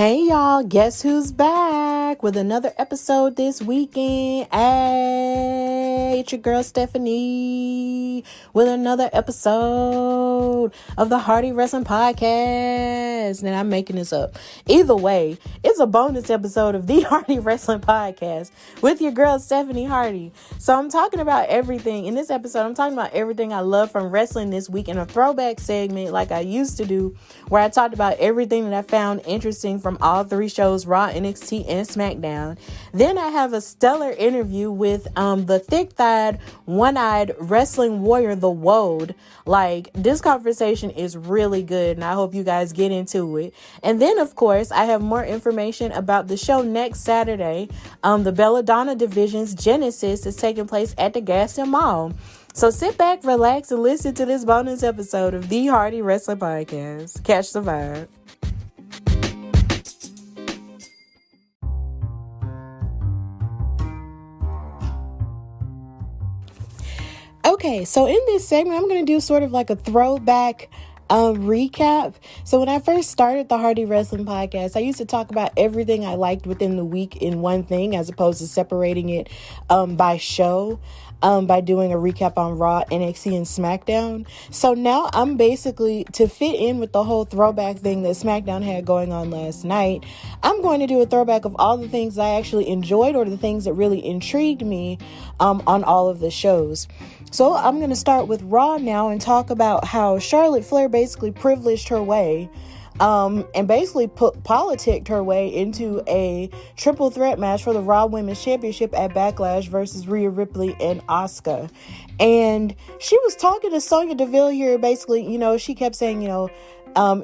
Hey y'all, guess who's back with another episode this weekend? Hey, it's your girl Stephanie with another episode of the Hardy Wrestling Podcast. And I'm making this up. Either way, it's a bonus episode of the Hardy Wrestling Podcast with your girl Stephanie Hardy. So I'm talking about everything. In this episode, I'm talking about everything I love from wrestling this week in a throwback segment like I used to do, where I talked about everything that I found interesting from all three shows, Raw, NXT, and SmackDown. Then I have a stellar interview with the thick-thighed, one-eyed wrestling warrior, the WOAD. Like, this conversation is really good, and I hope you guys get into it. And then, of course, I have more information about the show next Saturday. The BellaDonna Division Genesis is taking place at the Gaston Mall. So sit back, relax, and listen to this bonus episode of the Hardy Wrestling Podcast. Catch the vibe. Okay, so in this segment, I'm going to do sort of like a throwback recap. So when I first started the Hardy Wrestling Podcast, I used to talk about everything I liked within the week in one thing, as opposed to separating it by show. By doing a recap on Raw, NXT, and SmackDown. So now I'm basically, to fit in with the whole throwback thing that SmackDown had going on last night, I'm going to do a throwback of all the things I actually enjoyed or the things that really intrigued me on all of the shows. So I'm going to start with Raw now and talk about how Charlotte Flair basically privileged her way and basically politicked her way into a triple threat match for the Raw Women's Championship at Backlash versus Rhea Ripley and Asuka. And she was talking to Sonya Deville here, basically, she kept saying,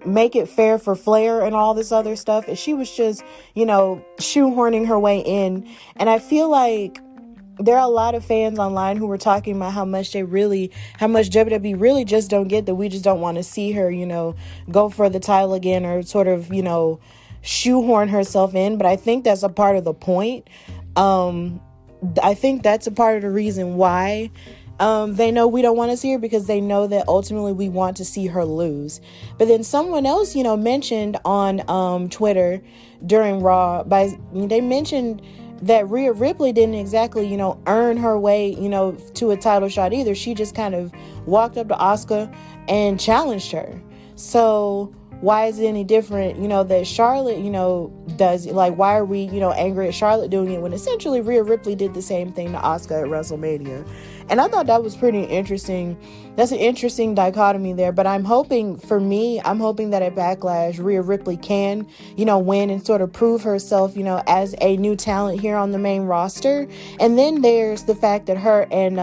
make it fair for Flair and all this other stuff. And she was just, shoehorning her way in. And I feel like there are a lot of fans online who were talking about how much WWE really just don't get that we just don't want to see her, go for the title again or sort of, shoehorn herself in. But I think that's a part of the point. I think that's a part of the reason why they know we don't want to see her, because they know that ultimately we want to see her lose. But then someone else, mentioned on Twitter during Raw, they mentioned that Rhea Ripley didn't exactly, earn her way, to a title shot either. She just kind of walked up to Asuka and challenged her. So why is it any different, that Charlotte, does? Like, why are we, angry at Charlotte doing it when essentially Rhea Ripley did the same thing to Asuka at WrestleMania? And I thought that was pretty interesting. That's an interesting dichotomy there. But I'm hoping that at Backlash, Rhea Ripley can, win and sort of prove herself, as a new talent here on the main roster. And then there's the fact that her and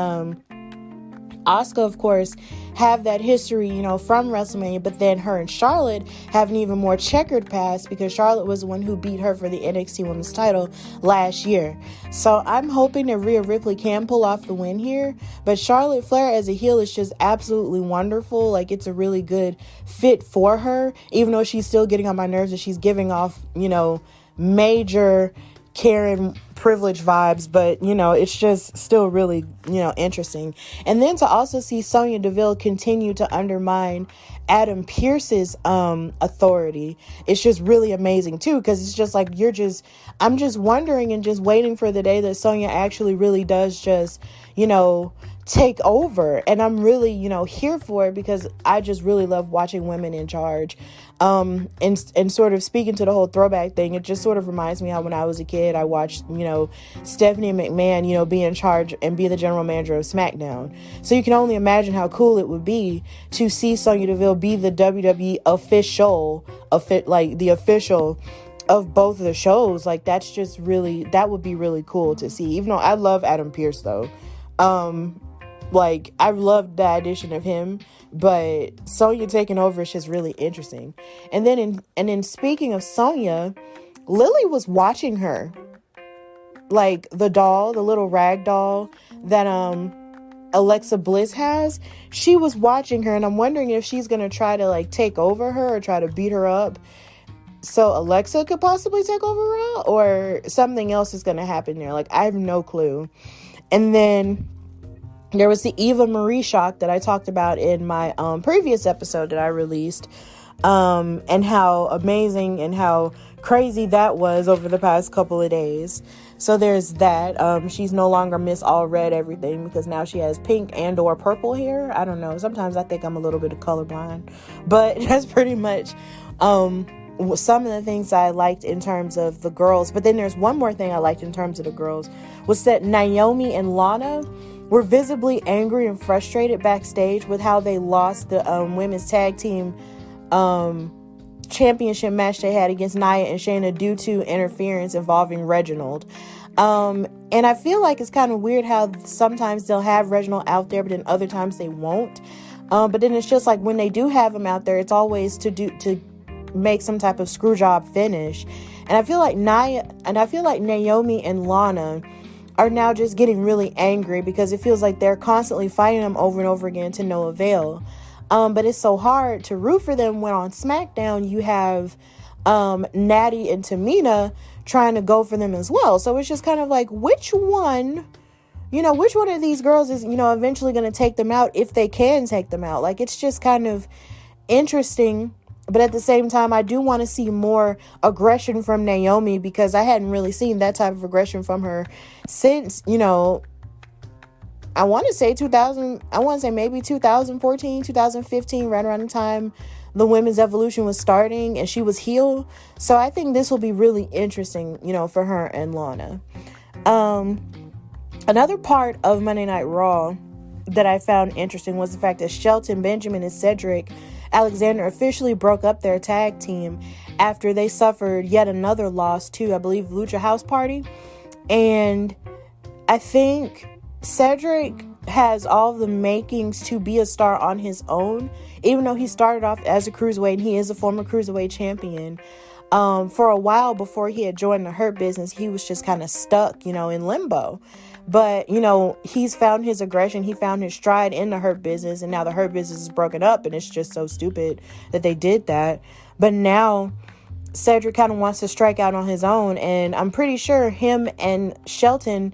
Asuka, of course, have that history, from WrestleMania, but then her and Charlotte have an even more checkered past, because Charlotte was the one who beat her for the NXT Women's title last year. So I'm hoping that Rhea Ripley can pull off the win here, but Charlotte Flair as a heel is just absolutely wonderful. Like, it's a really good fit for her, even though she's still getting on my nerves that she's giving off, major Karen privilege vibes, but it's just still really interesting. And then to also see Sonya Deville continue to undermine Adam Pearce's authority, it's just really amazing too, because it's just like I'm just wondering and just waiting for the day that Sonya actually really does just take over. And I'm really here for it, because I just really love watching women in charge. And sort of speaking to the whole throwback thing, it just sort of reminds me how when I was a kid, I watched, Stephanie McMahon, be in charge and be the general manager of SmackDown. So you can only imagine how cool it would be to see Sonya Deville be the WWE official of both of the shows. Like, that would be really cool to see, even though I love Adam Pearce though. I loved the addition of him, but Sonya taking over is just really interesting. And then speaking of Sonya, Lily was watching her, like the little rag doll that Alexa Bliss has. She was watching her, and I'm wondering if she's gonna try to take over her or try to beat her up, so Alexa could possibly take over Raw, or something else is gonna happen there. I have no clue. And then there was the Eva Marie shock that I talked about in my previous episode that I released, and how amazing and how crazy that was over the past couple of days. So there's that. She's no longer Miss All Red Everything because now she has pink and or purple hair. I don't know. Sometimes I think I'm a little bit of colorblind, but that's pretty much some of the things I liked in terms of the girls. But then there's one more thing I liked in terms of the girls was that Naomi and Lana were visibly angry and frustrated backstage with how they lost the women's tag team championship match they had against Nia and Shayna due to interference involving Reginald. And I feel like it's kind of weird how sometimes they'll have Reginald out there, but then other times they won't. But then it's just like when they do have him out there, it's always to make some type of screw job finish. And I feel like Naomi and Lana are now just getting really angry because it feels like they're constantly fighting them over and over again to no avail. But it's so hard to root for them when on SmackDown you have Natty and Tamina trying to go for them as well. So it's just kind of like, which one of these girls is, eventually going to take them out if they can take them out? Like, it's just kind of interesting. But at the same time, I do want to see more aggression from Naomi because I hadn't really seen that type of aggression from her since, I want to say maybe 2014, 2015, right around the time the women's evolution was starting and she was heel. So I think this will be really interesting, for her and Lana. Another part of Monday Night Raw that I found interesting was the fact that Shelton Benjamin and Cedric Alexander officially broke up their tag team after they suffered yet another loss to, I believe, Lucha House Party. And I think Cedric has all the makings to be a star on his own, even though he started off as a cruiserweight and he is a former cruiserweight champion. For a while before he had joined the Hurt Business, he was just kind of stuck, in limbo. But, he's found his aggression. He found his stride in the Hurt Business. And now the Hurt Business is broken up. And it's just so stupid that they did that. But now Cedric kind of wants to strike out on his own. And I'm pretty sure him and Shelton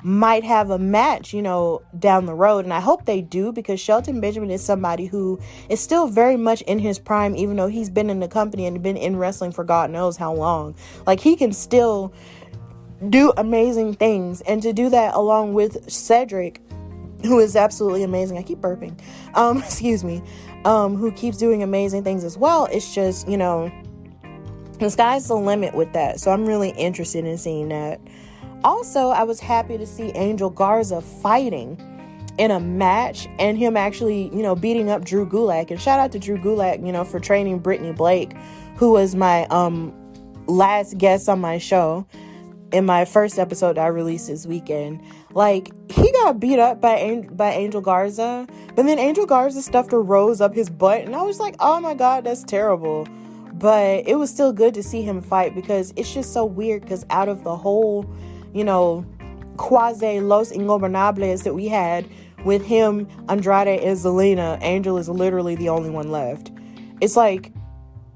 might have a match, down the road. And I hope they do, because Shelton Benjamin is somebody who is still very much in his prime, even though he's been in the company and been in wrestling for God knows how long. Like, he can still do amazing things, and to do that along with Cedric, who is absolutely amazing. I keep burping. Excuse me. Who keeps doing amazing things as well. It's just, the sky's the limit with that. So I'm really interested in seeing that. Also, I was happy to see Angel Garza fighting in a match and him actually, beating up Drew Gulak. And shout out to Drew Gulak, for training Brittany Blake, who was my last guest on my show in my first episode that I released this weekend. Like, he got beat up by Angel Garza, but then Angel Garza stuffed a rose up his butt, and I was like, oh my God, that's terrible. But it was still good to see him fight, because it's just so weird, because out of the whole, quasi Los Ingobernables that we had with him, Andrade, and Zelina, Angel is literally the only one left. It's like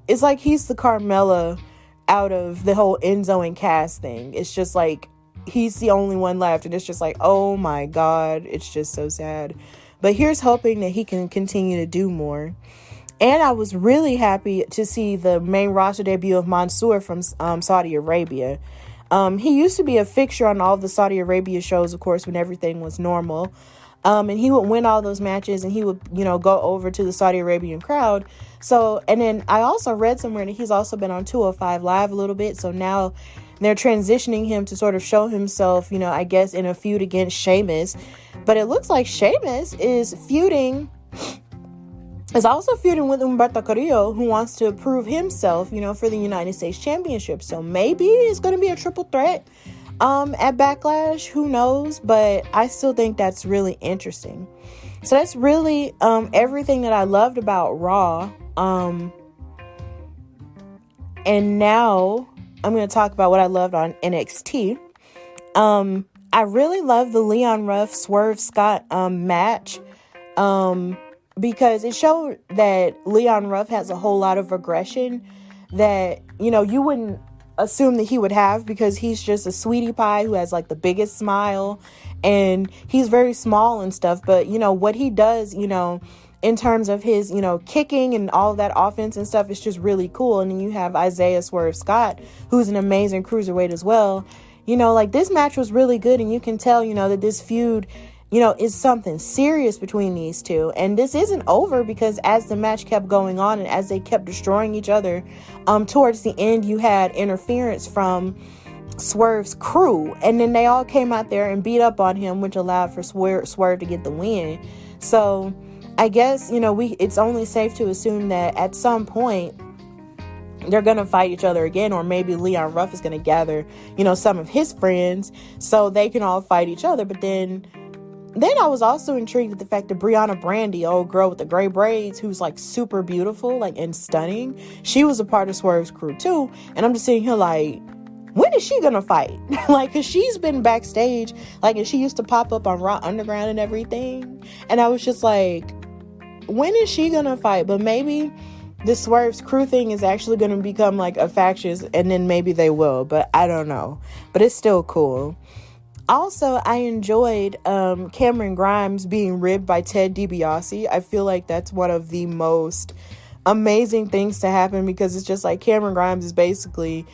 he's the Carmella out of the whole Enzo and Cass thing. It's just like he's the only one left, and it's just like, oh my God, it's just so sad. But here's hoping that he can continue to do more. And I was really happy to see the main roster debut of Mansoor from Saudi Arabia. He used to be a fixture on all the Saudi Arabia shows, of course, when everything was normal. And he would win all those matches, and he would, go over to the Saudi Arabian crowd. So, and then I also read somewhere that he's also been on 205 Live a little bit. So now they're transitioning him to sort of show himself, I guess, in a feud against Sheamus. But it looks like Sheamus is also feuding with Humberto Carrillo, who wants to prove himself, for the United States Championship. So maybe it's going to be a triple threat at Backlash. Who knows? But I still think that's really interesting. So that's really everything that I loved about Raw. And now I'm going to talk about what I loved on NXT. I really love the Leon Ruff Swerve Scott match. Because it showed that Leon Ruff has a whole lot of aggression that, you wouldn't assume that he would have, because he's just a sweetie pie who has like the biggest smile, and he's very small and stuff. But, what he does, in terms of his, kicking and all of that offense and stuff. It's just really cool. And then you have Isaiah Swerve Scott, who's an amazing cruiserweight as well. Like this match was really good, and you can tell, that this feud, is something serious between these two. And this isn't over, because as the match kept going on and as they kept destroying each other, towards the end, you had interference from Swerve's crew, and then they all came out there and beat up on him, which allowed for Swerve to get the win. So I guess, it's only safe to assume that at some point they're going to fight each other again, or maybe Leon Ruff is going to gather, some of his friends so they can all fight each other. But then I was also intrigued at the fact that Brianna Brandy, old girl with the gray braids, who's like super beautiful, like, and stunning, she was a part of Swerve's crew too. And I'm just sitting here like, when is she gonna fight? Like, cause she's been backstage, like, and she used to pop up on Raw Underground and everything. And I was just like, when is she gonna fight? But maybe the Swerve's crew thing is actually gonna become like a faction, and then maybe they will, but I don't know. But it's still cool. Also, I enjoyed Cameron Grimes being ribbed by Ted DiBiase. I feel like that's one of the most amazing things to happen, because it's just like Cameron Grimes is basically,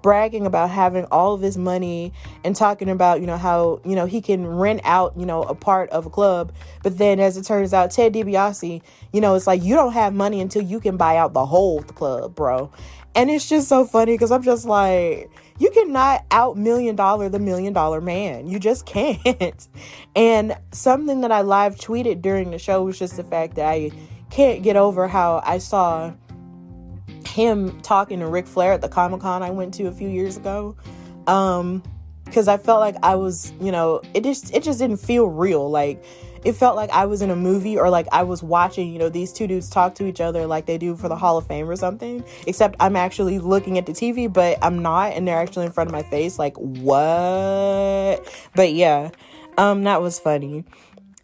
bragging about having all of this money and talking about, how, he can rent out, a part of a club. But then as it turns out, Ted DiBiase, it's like, you don't have money until you can buy out the whole club, bro. And it's just so funny, because I'm just like, you cannot out $1 million the $1 million man. You just can't. And something that I live tweeted during the show was just the fact that I can't get over how I saw him talking to Ric Flair at the Comic-Con I went to a few years ago. Because I felt like I was, it just didn't feel real. Like, it felt like I was in a movie, or like I was watching, these two dudes talk to each other like they do for the Hall of Fame or something. Except I'm actually looking at the TV, but I'm not, and they're actually in front of my face. Like, what? But yeah, that was funny.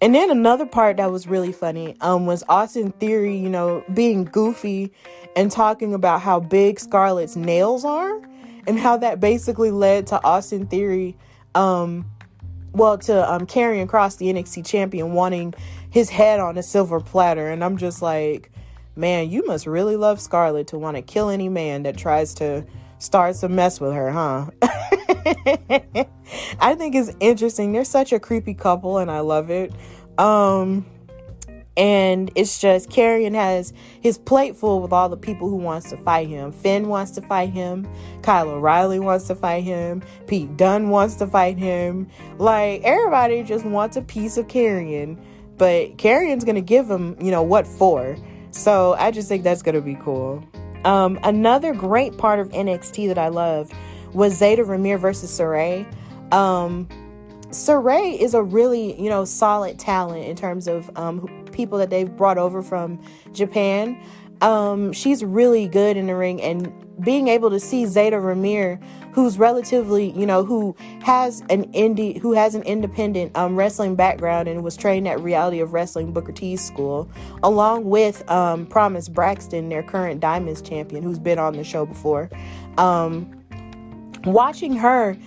And then another part that was really funny was Austin Theory, being goofy and talking about how big Scarlett's nails are, and how that basically led to Austin Theory, to Karrion Kross, the NXT champion, wanting his head on a silver platter. And I'm just like, man, you must really love Scarlett to want to kill any man that tries to start some mess with her, huh? I think it's interesting. They're such a creepy couple, and I love it. And it's just, Karrion has his plate full with all the people who wants to fight him. Finn wants to fight him. Kyle O'Reilly wants to fight him. Pete Dunne wants to fight him. Like, everybody just wants a piece of Karrion. But Karrion's going to give him, what for. So I just think that's going to be cool. Another great part of NXT that I love was Zayda Ramir versus Saray. Saray is a really, solid talent in terms of people that they've brought over from Japan. She's really good in the ring, and being able to see Zayda Ramir, who's relatively, who has an independent wrestling background and was trained at Reality of Wrestling Booker T's school, along with Promise Braxton, their current Diamonds champion, who's been on the show before. Watching her,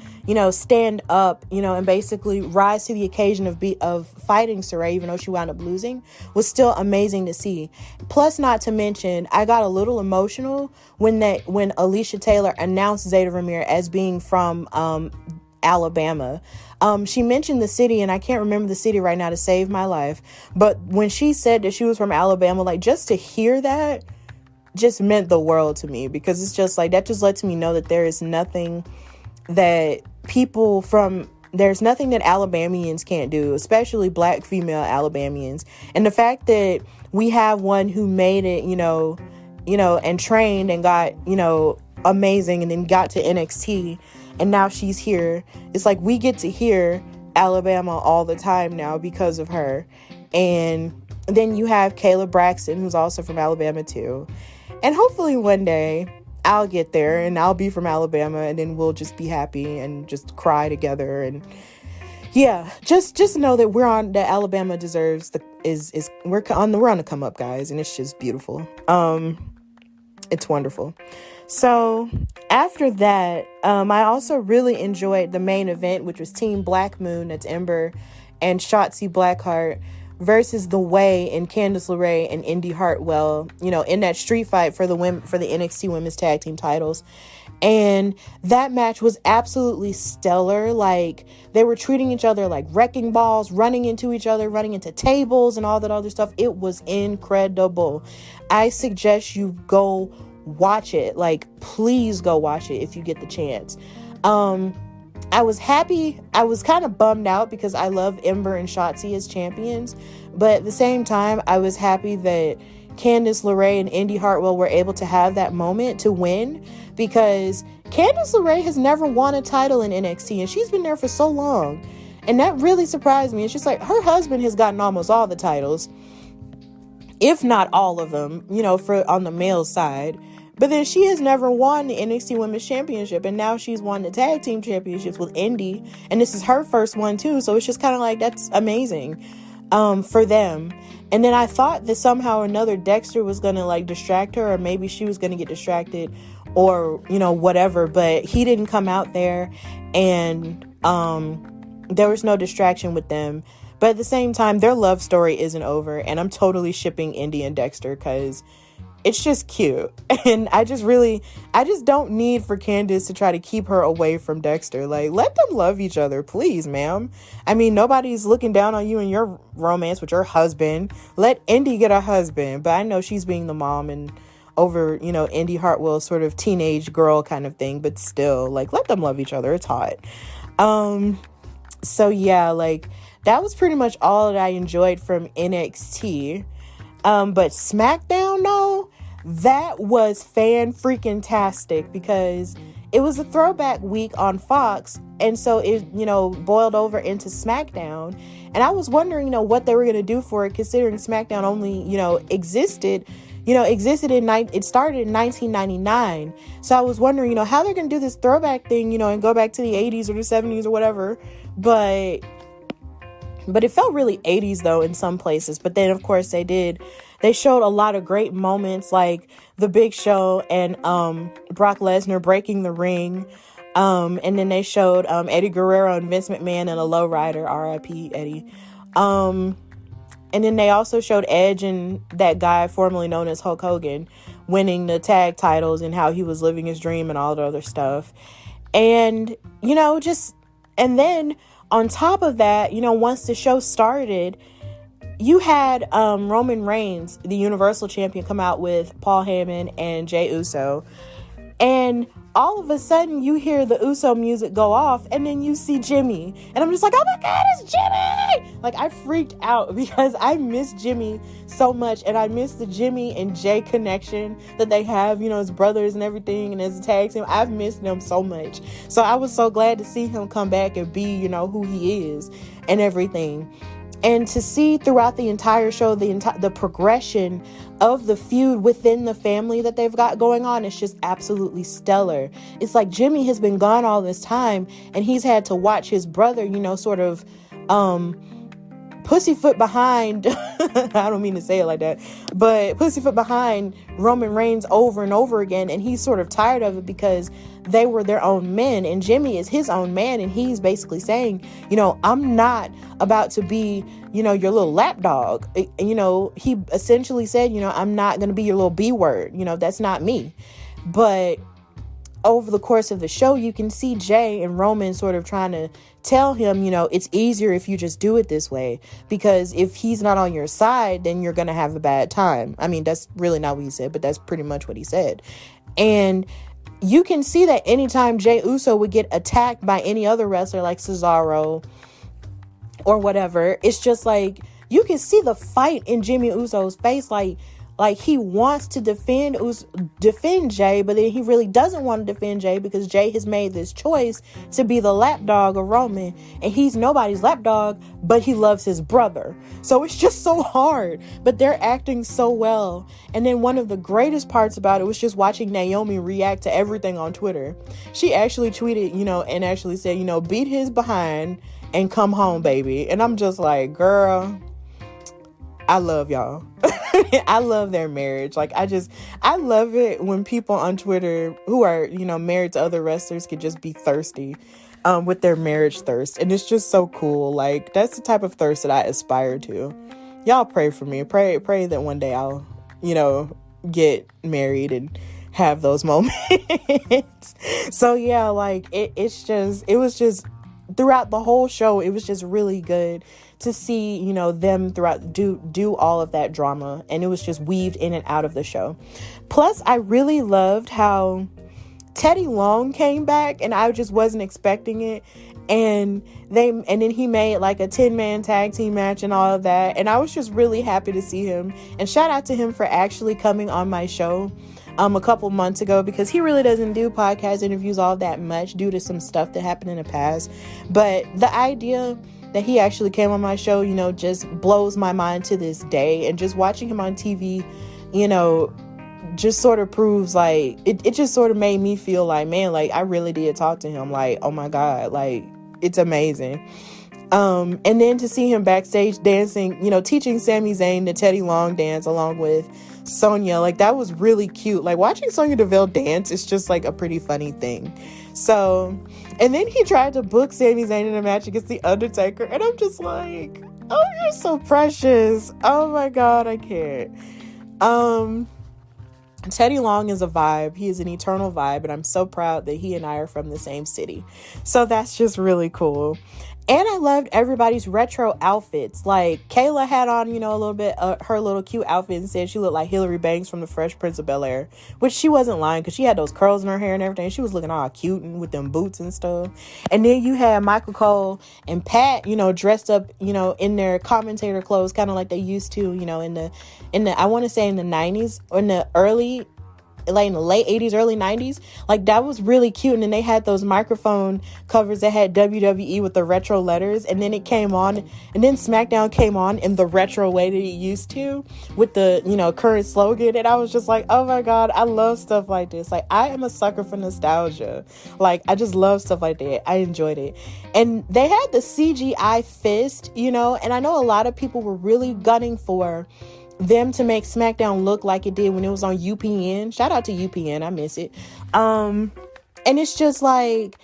stand up, and basically rise to the occasion of fighting Saray, even though she wound up losing, was still amazing to see. Plus, not to mention, I got a little emotional when Alicia Taylor announced Zayda Ramir as being from Alabama. She mentioned the city, and I can't remember the city right now to save my life. But when she said that she was from Alabama, like, just to hear that just meant the world to me, because it's just like, that just lets me know that there's nothing that Alabamians can't do, especially Black female Alabamians. And the fact that we have one who made it, and trained and got, amazing, and then got to NXT, and now she's here. It's like, we get to hear Alabama all the time now because of her. And then you have Kayla Braxton, who's also from Alabama too. And hopefully one day I'll get there and I'll be from Alabama, and then we'll just be happy and just cry together. And yeah, just know that Alabama deserves we're on the come up, guys, and it's just beautiful. It's wonderful. So after that, I also really enjoyed the main event, which was Team Black Moon. That's Ember and Shotzi Blackheart versus The Way and Candice LeRae and Indy Hartwell, in that street fight for the NXT Women's Tag Team titles. And that match was absolutely stellar. Like, they were treating each other like wrecking balls, running into each other, running into tables and all that other stuff. It was incredible. I suggest you go watch it. Like, please go watch it if you get the chance. I was happy. I was kind of bummed out because I love Ember and Shotzi as champions. But at the same time, I was happy that Candice LeRae and Indy Hartwell were able to have that moment to win, because Candice LeRae has never won a title in NXT, and she's been there for so long. And that really surprised me. It's just like, her husband has gotten almost all the titles, if not all of them, for on the male side. But then she has never won the NXT Women's Championship, and now she's won the Tag Team Championships with Indy, and this is her first one too, so it's just kind of like, that's amazing for them. And then I thought that somehow or another Dexter was going to like distract her, or maybe she was going to get distracted, or whatever, but he didn't come out there, and there was no distraction with them. But at the same time, their love story isn't over, and I'm totally shipping Indy and Dexter because it's just cute. And I just don't need for Candice to try to keep her away from Dexter. Like, let them love each other, please, ma'am. I mean, nobody's looking down on you and your romance with your husband. Let Indy get a husband. But I know she's being the mom and over, Indy Hartwell's sort of teenage girl kind of thing. But still, like, let them love each other. It's hot. So yeah, like, that was pretty much all that I enjoyed from NXT. But SmackDown, no, that was fan-freaking-tastic, because it was a throwback week on Fox, and so it, boiled over into SmackDown, and I was wondering, what they were going to do for it, considering SmackDown only, existed it started in 1999, so I was wondering, how they're going to do this throwback thing, and go back to the 80s or the 70s or whatever, but it felt really 80s though in some places. But then of course they showed a lot of great moments, like the Big Show and Brock Lesnar breaking the ring, and then they showed Eddie Guerrero and Vince McMahon in a lowrider, R.I.P. Eddie, and then they also showed Edge and that guy formerly known as Hulk Hogan winning the tag titles, and how he was living his dream and all the other stuff. And and then on top of that, once the show started, you had Roman Reigns, the Universal Champion, come out with Paul Heyman and Jey Uso. And all of a sudden, you hear the Uso music go off, and then you see Jimmy. And I'm just like, oh my God, it's Jimmy! Like, I freaked out because I miss Jimmy so much. And I miss the Jimmy and Jay connection that they have, as brothers and everything, and as a tag team. I've missed them so much. So I was so glad to see him come back and be, who he is and everything. And to see throughout the entire show, the progression of the feud within the family that they've got going on, is just absolutely stellar. It's like Jimmy has been gone all this time, and he's had to watch his brother, sort of pussyfoot behind, I don't mean to say it like that, but pussyfoot behind Roman Reigns over and over again, and he's sort of tired of it because they were their own men, and Jimmy is his own man, and he's basically saying, I'm not about to be, your little lapdog. He essentially said, I'm not going to be your little B word, that's not me. But over the course of the show, you can see Jay and Roman sort of trying to tell him, it's easier if you just do it this way, because if he's not on your side, then you're going to have a bad time. I mean, that's really not what he said, but that's pretty much what he said. And you can see that anytime Jey Uso would get attacked by any other wrestler like Cesaro or whatever, it's just like, you can see the fight in Jimmy Uso's face, like he wants to defend Jay, but then he really doesn't want to defend Jay because Jay has made this choice to be the lapdog of Roman, and he's nobody's lapdog, but he loves his brother. So it's just so hard, but they're acting so well. And then one of the greatest parts about it was just watching Naomi react to everything on Twitter. She actually tweeted, and actually said, beat his behind and come home, baby. And I'm just like, girl, I love y'all. I love their marriage. Like, I love it when people on Twitter who are, married to other wrestlers could just be thirsty with their marriage thirst. And it's just so cool. Like, that's the type of thirst that I aspire to. y'all pray for me. Pray that one day I'll, get married and have those moments. So yeah, like it was just throughout the whole show, it was just really good to see, them throughout do all of that drama, and it was just weaved in and out of the show. Plus, I really loved how Teddy Long came back, and I just wasn't expecting it. And then he made like a 10-man tag team match and all of that. And I was just really happy to see him. And shout out to him for actually coming on my show a couple months ago, because he really doesn't do podcast interviews all that much due to some stuff that happened in the past. But the idea that he actually came on my show, just blows my mind to this day. And just watching him on TV, just sort of proves like it just sort of made me feel like, man, like I really did talk to him, like, oh my God, like it's amazing. And then to see him backstage dancing, teaching Sami Zayn the Teddy Long dance along with Sonya, like that was really cute. Like watching Sonya Deville dance is just like a pretty funny thing. So, and then he tried to book Sami Zayn in a match against The Undertaker, and I'm just like, oh, you're so precious. Oh my God, I can't. Teddy Long is a vibe. He is an eternal vibe, and I'm so proud that he and I are from the same city. So that's just really cool. And I loved everybody's retro outfits. Like Kayla had on, a little bit her little cute outfit and said she looked like Hillary Banks from the Fresh Prince of Bel-Air, which she wasn't lying, because she had those curls in her hair and everything. She was looking all cute and with them boots and stuff. And then you had Michael Cole and Pat, dressed up, in their commentator clothes, kind of like they used to, in the I want to say in the 90s or in the late 80s, early 90s. Like that was really cute. And then they had those microphone covers that had WWE with the retro letters, and then it came on, and then SmackDown came on in the retro way that it used to with the current slogan. And I was just like, oh my God, I love stuff like this. Like I am a sucker for nostalgia. Like I just love stuff like that. I enjoyed it. And they had the CGI fist, and I know a lot of people were really gunning for them to make SmackDown look like it did when it was on UPN. Shout out to UPN. I miss it. And it's just like,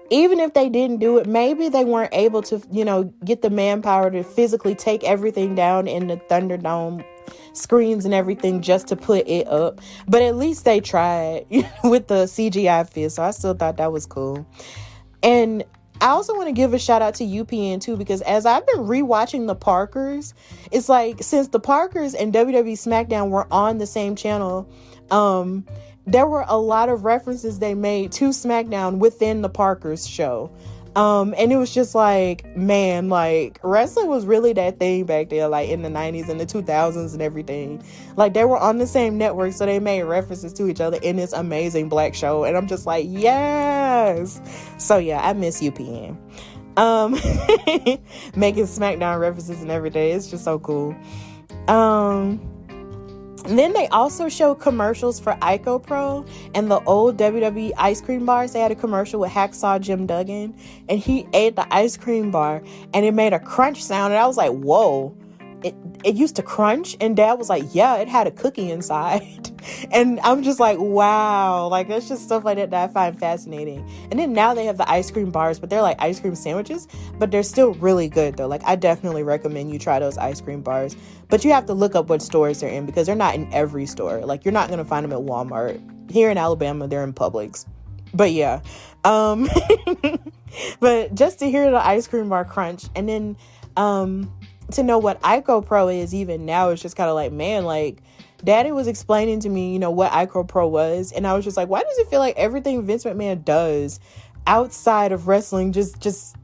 even if they didn't do it, maybe they weren't able to, get the manpower to physically take everything down in the Thunderdome screens and everything just to put it up. But at least they tried with the CGI fist. So I still thought that was cool. And I also want to give a shout out to UPN too, because as I've been rewatching the Parkers, it's like since the Parkers and WWE SmackDown were on the same channel, there were a lot of references they made to SmackDown within the Parkers show. And it was just like, man, like wrestling was really that thing back there, like in the 90s and the 2000s and everything. Like they were on the same network, so they made references to each other in this amazing black show. And I'm just like, yes. So yeah, I miss UPN. Making SmackDown references and everything. It's just so cool. And then they also show commercials for Ico Pro and the old WWE ice cream bars. They had a commercial with Hacksaw Jim Duggan, and he ate the ice cream bar and it made a crunch sound. And I was like, whoa, it used to crunch? And Dad was like, yeah, it had a cookie inside. And I'm just like, wow, like it's just stuff like that I find fascinating. And then now they have the ice cream bars, but they're like ice cream sandwiches, but they're still really good though. Like I definitely recommend you try those ice cream bars, but you have to look up what stores they're in, because they're not in every store. Like you're not going to find them at Walmart. Here in Alabama, they're in Publix. But yeah, but just to hear the ice cream bar crunch, and then to know what Ico Pro is even now, is just kind of like, man, like Daddy was explaining to me, what Ico Pro was, and I was just like, why does it feel like everything Vince McMahon does outside of wrestling, just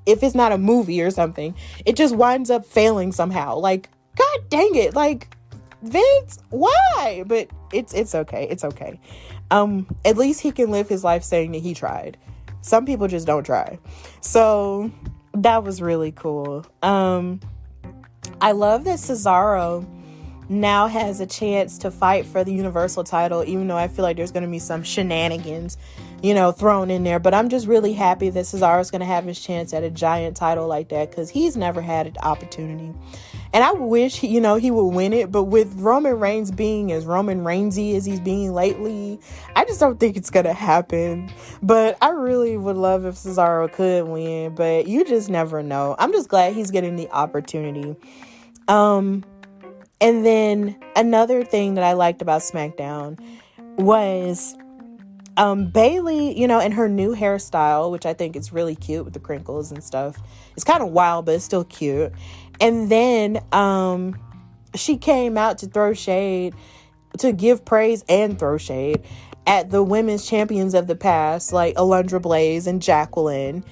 if it's not a movie or something, it just winds up failing somehow? Like, God dang it, like Vince, why? But it's okay. It's okay. At least he can live his life saying that he tried. Some people just don't try. So that was really cool. I love that Cesaro now has a chance to fight for the Universal title, even though I feel like there's going to be some shenanigans, thrown in there. But I'm just really happy that Cesaro's going to have his chance at a giant title like that, because he's never had an opportunity. And I wish, he would win it. But with Roman Reigns being as Roman Reignsy as he's being lately, I just don't think it's going to happen. But I really would love if Cesaro could win. But you just never know. I'm just glad he's getting the opportunity. And then another thing that I liked about SmackDown was Bayley, and her new hairstyle, which I think is really cute with the crinkles and stuff. It's kind of wild, but it's still cute. And then she came out to throw shade, to give praise and throw shade at the women's champions of the past, like Alundra Blaze and Jacqueline,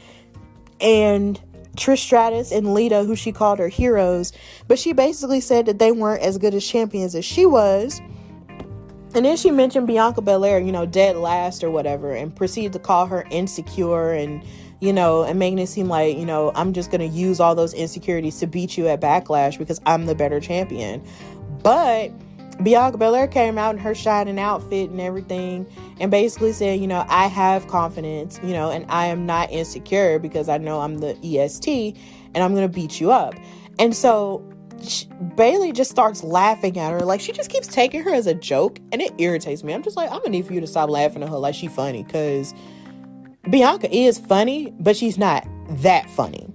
and Trish Stratus and Lita, who she called her heroes. But she basically said that they weren't as good as champions as she was. And then she mentioned Bianca Belair, dead last or whatever, and proceeded to call her insecure and, and making it seem like, I'm just going to use all those insecurities to beat you at Backlash because I'm the better champion. But Bianca Belair came out in her shining outfit and everything and basically said, I have confidence, and I am not insecure because I know I'm the EST and I'm going to beat you up. And so Bayley just starts laughing at her. Like, she just keeps taking her as a joke, and it irritates me. I'm just like, I'm gonna need for you to stop laughing at her like she's funny, because Bianca is funny, but she's not that funny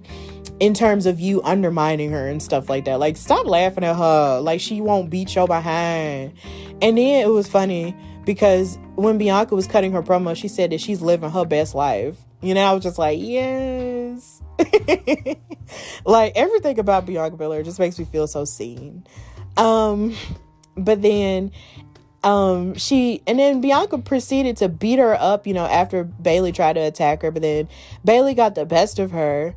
in terms of you undermining her and stuff like that. Like, stop laughing at her like she won't beat your behind. And then it was funny because when Bianca was cutting her promo, she said that she's living her best life. I was just like, yes. Like, everything about Bianca Belair just makes me feel so seen. But then Bianca proceeded to beat her up, after Bayley tried to attack her. But then Bayley got the best of her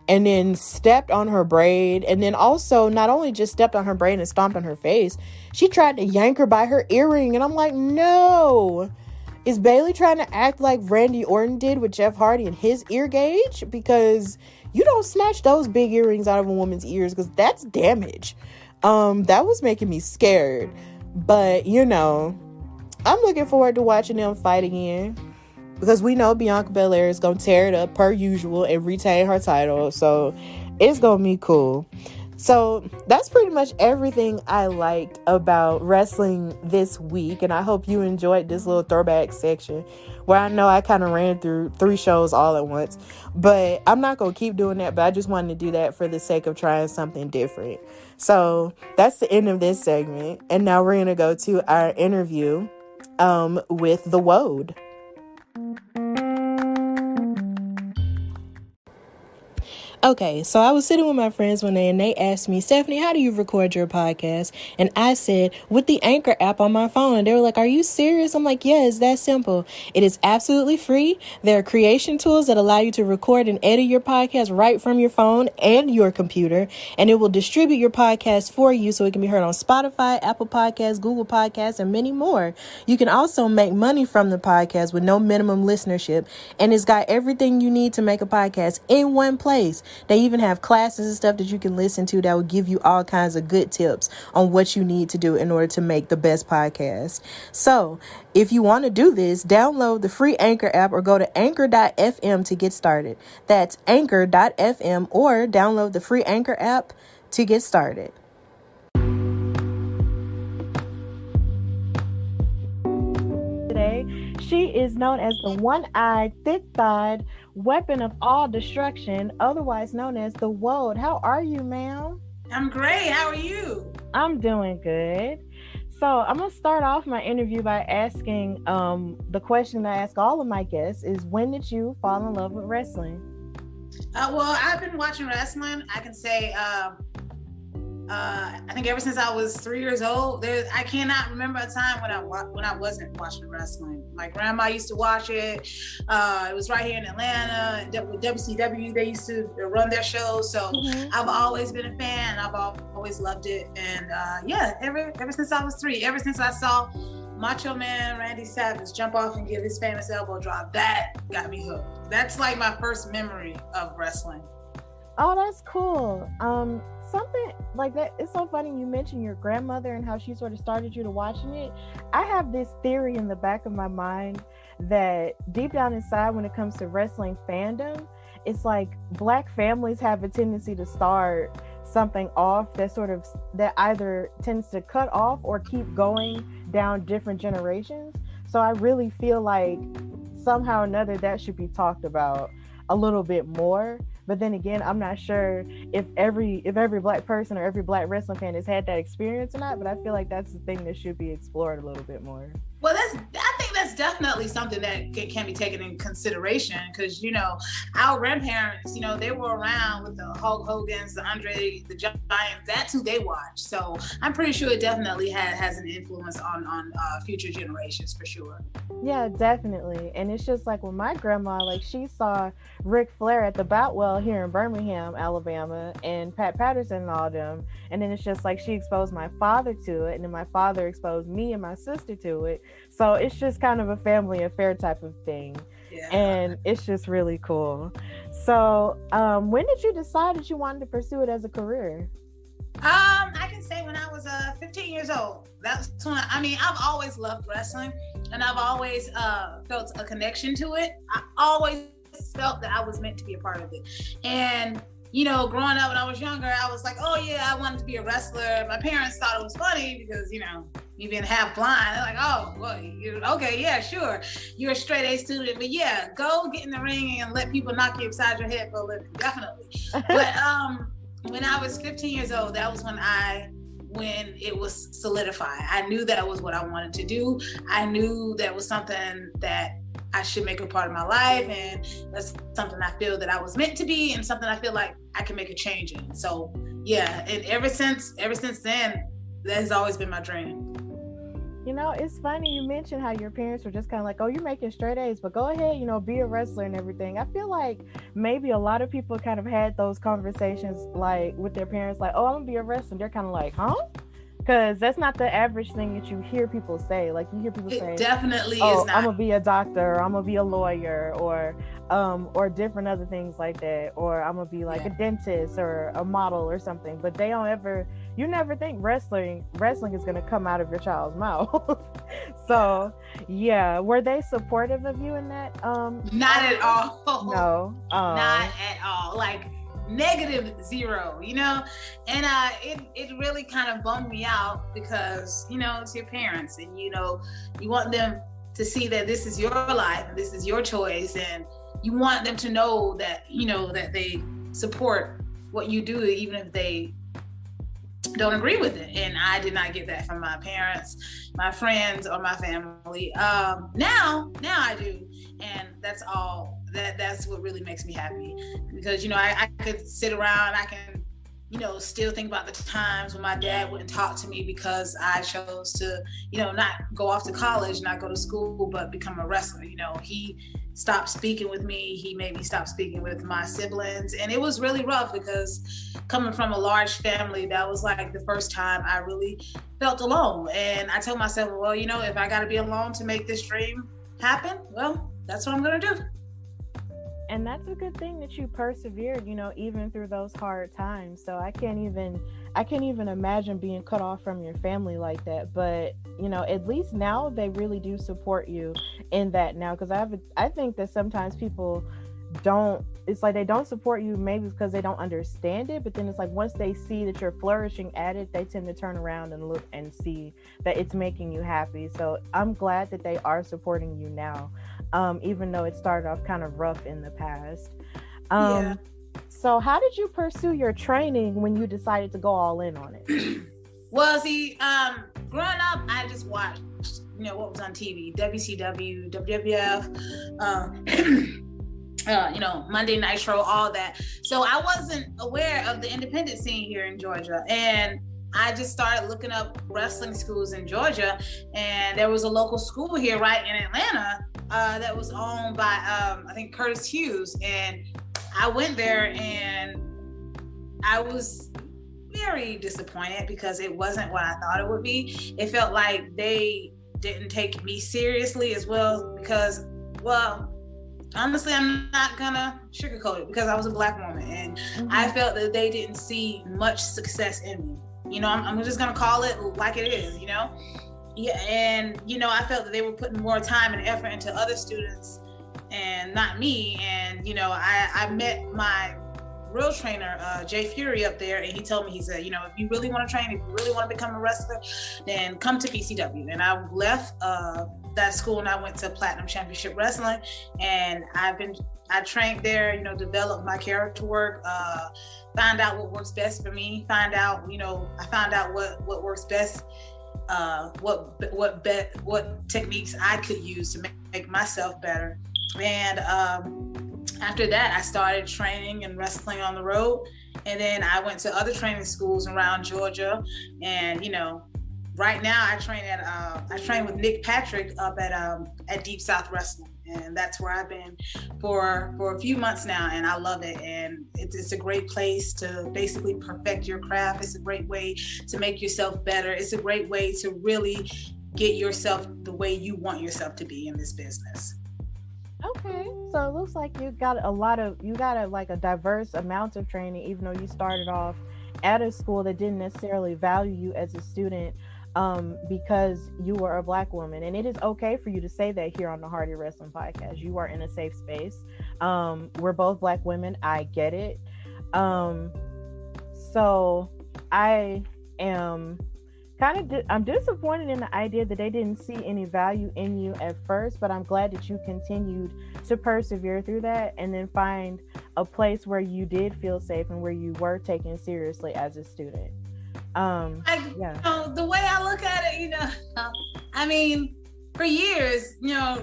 and then stepped on her braid. And then also not only just stepped on her braid and stomped on her face, she tried to yank her by her earring. And I'm like, no. Is Bayley trying to act like Randy Orton did with Jeff Hardy and his ear gauge? Because you don't snatch those big earrings out of a woman's ears, because that's damage. That was making me scared. But, I'm looking forward to watching them fight again, because we know Bianca Belair is going to tear it up per usual and retain her title. So it's going to be cool. So that's pretty much everything I liked about wrestling this week. And I hope you enjoyed this little throwback section where I know I kind of ran through 3 shows all at once. But I'm not going to keep doing that. But I just wanted to do that for the sake of trying something different. So that's the end of this segment. And now we're going to go to our interview with the WOAD. Okay, so I was sitting with my friends one day and they asked me, Stephanie, how do you record your podcast? And I said, with the Anchor app on my phone. And they were like, are you serious? I'm like, yeah, it's that simple. It is absolutely free. There are creation tools that allow you to record and edit your podcast right from your phone and your computer. And it will distribute your podcast for you so it can be heard on Spotify, Apple Podcasts, Google Podcasts, and many more. You can also make money from the podcast with no minimum listenership. And it's got everything you need to make a podcast in one place. They even have classes and stuff that you can listen to that will give you all kinds of good tips on what you need to do in order to make the best podcast. So if you want to do this, download the free Anchor app or go to anchor.fm to get started. That's anchor.fm, or download the free Anchor app to get started. Today, she is known as the one-eyed, thick-thighed weapon of all destruction, otherwise known as the WOAD. How are you, ma'am? I'm great. How are you? I'm doing good. So I'm going to start off my interview by asking the question I ask all of my guests is, when did you fall in love with wrestling? Well, I've been watching wrestling. I can say I think ever since I was 3 years old. I cannot remember a time when I wasn't watching wrestling. My grandma used to watch it. It was right here in Atlanta. With WCW, they used to run their shows. So I've always been a fan. I've always loved it. And ever since I was 3, ever since I saw Macho Man Randy Savage jump off and give his famous elbow drop, that got me hooked. That's like my first memory of wrestling. Oh, that's cool. Something like that. It's so funny you mentioned your grandmother and how she sort of started you to watching it. I have this theory in the back of my mind that deep down inside, when it comes to wrestling fandom, it's like Black families have a tendency to start something off that either tends to cut off or keep going down different generations. So I really feel like somehow or another that should be talked about a little bit more, But then again, I'm not sure if every Black person or every Black wrestling fan has had that experience or not, but I feel like that's the thing that should be explored a little bit more. Well, I think that's definitely something that can be taken in consideration, because, you know, our grandparents, you know, they were around with the Hulk Hogan's, the Andre, the Giants. That's who they watched. So I'm pretty sure it definitely has an influence on future generations, for sure. Yeah, definitely. And it's just like when my grandma, like, she saw Ric Flair at the Boutwell here in Birmingham, Alabama, and Pat Patterson and all them. And then it's just like she exposed my father to it, and then my father exposed me and my sister to it. So it's just kind of a family affair type of thing. Yeah. And it's just really cool. So when did you decide that you wanted to pursue it as a career? I can say when I was 15 years old. That's when I've always loved wrestling, and I've always felt a connection to it. I always felt that I was meant to be a part of it. And, you know, growing up when I was younger, I was like, oh yeah, I wanted to be a wrestler. My parents thought it was funny because, you know, me being half blind, they're like, oh, well, okay, yeah, sure. You're a straight A student, but yeah, go get in the ring and let people knock you upside your head for a living, definitely. But when I was 15 years old, that was when it was solidified. I knew that was what I wanted to do. I knew that was something that I should make a part of my life, and that's something I feel that I was meant to be, and something I feel like I can make a change in. So yeah, and ever since then, that has always been my dream. You know, it's funny you mentioned how your parents were just kind of like, oh, you're making straight A's, but go ahead, you know, be a wrestler and everything. I feel like maybe a lot of people kind of had those conversations like with their parents, like, oh, I'm gonna be a wrestler. They're kind of like, huh? Because that's not the average thing that you hear people say. Like, you hear people say, definitely oh, is not. I'm gonna be a doctor, or I'm gonna be a lawyer, or different other things like that, or I'm gonna be like a dentist or a model or something. But they don't ever, you never think wrestling is gonna come out of your child's mouth. So yeah, were they supportive of you in that? Not at all. No, not at all. Like, -0, you know. And it really kind of bummed me out, because, you know, it's your parents, and, you know, you want them to see that this is your life and this is your choice, and you want them to know that, you know, that they support what you do, even if they don't agree with it. And I did not get that from my parents, my friends, or my family. Now I do, and that's all. That's what really makes me happy, because, you know, I could sit around, I can, you know, still think about the times when my dad wouldn't talk to me because I chose to, you know, not go off to college, not go to school, but become a wrestler. You know, he stopped speaking with me. He made me stop speaking with my siblings. And it was really rough, because coming from a large family, that was like the first time I really felt alone. And I told myself, well, you know, if I got to be alone to make this dream happen, well, that's what I'm going to do. And that's a good thing that you persevered, you know, even through those hard times. So I can't even imagine being cut off from your family like that. But, you know, at least now they really do support you in that now. Because I think that sometimes people don't, it's like they don't support you maybe because they don't understand it. But then it's like once they see that you're flourishing at it, they tend to turn around and look and see that it's making you happy. So I'm glad that they are supporting you now. Even though it started off kind of rough in the past. So how did you pursue your training when you decided to go all in on it? Well, see, growing up, I just watched, you know, what was on TV, WCW, WWF, you know, Monday Nitro, all that. So I wasn't aware of the independent scene here in Georgia. And I just started looking up wrestling schools in Georgia, and there was a local school here right in Atlanta that was owned by, I think, Curtis Hughes. And I went there, and I was very disappointed because it wasn't what I thought it would be. It felt like they didn't take me seriously as well, because, well, honestly, I'm not gonna sugarcoat it, because I was a Black woman, and I felt that they didn't see much success in me. You know, I'm just gonna call it like it is, you know? Yeah, and, you know, I felt that they were putting more time and effort into other students and not me. And, you know, I met my real trainer, Jay Fury, up there, and he told me, he said, if you really want to train, if you really want to become a wrestler, then come to BCW. And I left that school and I went to Platinum Championship Wrestling, and I trained there, developed my character work, find out what works best for me, I found out what works best, what techniques I could use to make myself better. And after that, I started training and wrestling on the road. And then I went to other training schools around Georgia. And, right now I train with Nick Patrick up at Deep South Wrestling. And that's where I've been for a few months now. And I love it. And it's a great place to basically perfect your craft. It's a great way to make yourself better. It's a great way to really get yourself the way you want yourself to be in this business. Okay, so it looks like you got a diverse amount of training, even though you started off at a school that didn't necessarily value you as a student because you were a Black woman. And it is okay for you to say that here on the Hardy Wrestling Podcast. You are in a safe space. We're both Black women. I get it. So I am I'm disappointed in the idea that they didn't see any value in you at first, but I'm glad that you continued to persevere through that and then find a place where you did feel safe and where you were taken seriously as a student. The way I look at it, for years,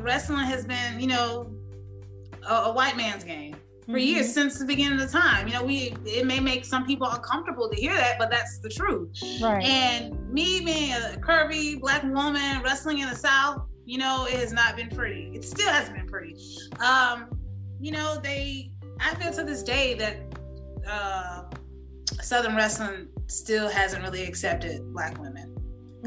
wrestling has been, a white man's game. For years, since the beginning of the time. It may make some people uncomfortable to hear that, but that's the truth. Right. And me being a curvy Black woman wrestling in the South, it has not been pretty. It still hasn't been pretty. I feel to this day that Southern wrestling still hasn't really accepted Black women.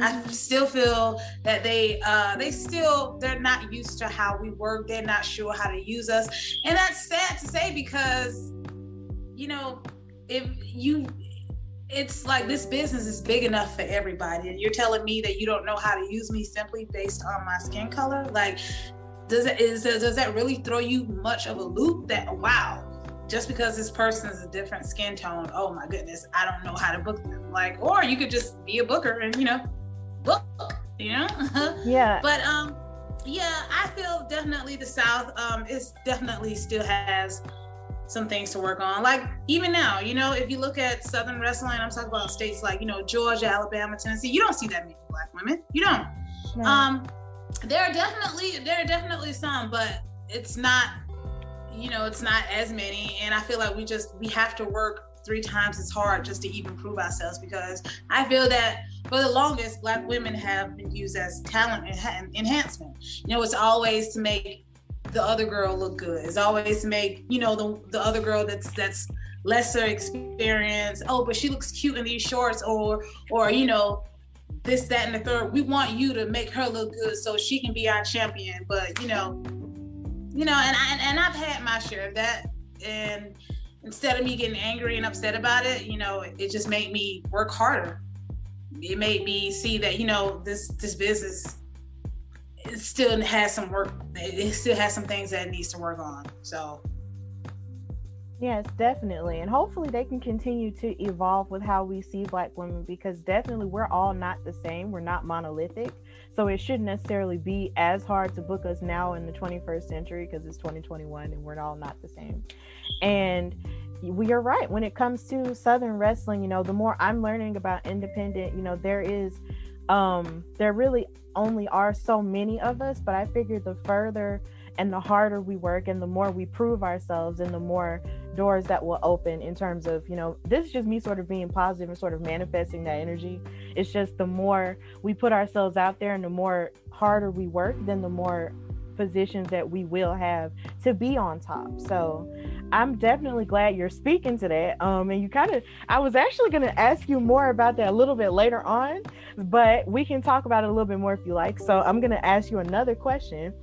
I still feel that they're not used to how we work. They're not sure how to use us. And that's sad to say because, it's like this business is big enough for everybody. And you're telling me that you don't know how to use me simply based on my skin color? Like, does that really throw you much of a loop that, wow, just because this person is a different skin tone, oh my goodness, I don't know how to book them. Like, or you could just be a booker and, book, Yeah. But I feel definitely the South is definitely still has some things to work on. Like even now, if you look at Southern wrestling, I'm talking about states like, Georgia, Alabama, Tennessee, you don't see that many Black women. You don't. No. There are definitely some, but it's not, it's not as many. And I feel like we have to work 3 times as hard just to even prove ourselves, because I feel that for the longest, Black women have been used as talent enhancement. It's always to make the other girl look good. It's always to make, the other girl that's lesser experienced. Oh, but she looks cute in these shorts, or this, that, and the third. We want you to make her look good so she can be our champion. But and I've had my share of that. And instead of me getting angry and upset about it, it just made me work harder. It made me see that, this business, it still has some work. It still has some things that it needs to work on. So. Yes, definitely. And hopefully they can continue to evolve with how we see Black women, because definitely we're all not the same. We're not monolithic. So it shouldn't necessarily be as hard to book us now in the 21st century, because it's 2021 and we're all not the same. And we are right. When it comes to Southern wrestling, the more I'm learning about independent, there really only are so many of us, but I figure the further and the harder we work and the more we prove ourselves and the more doors that will open in terms of, this is just me sort of being positive and sort of manifesting that energy. It's just the more we put ourselves out there and the more harder we work, then the more positions that we will have to be on top. So I'm definitely glad you're speaking to that. And I was actually going to ask you more about that a little bit later on, but we can talk about it a little bit more if you like. So I'm going to ask you another question.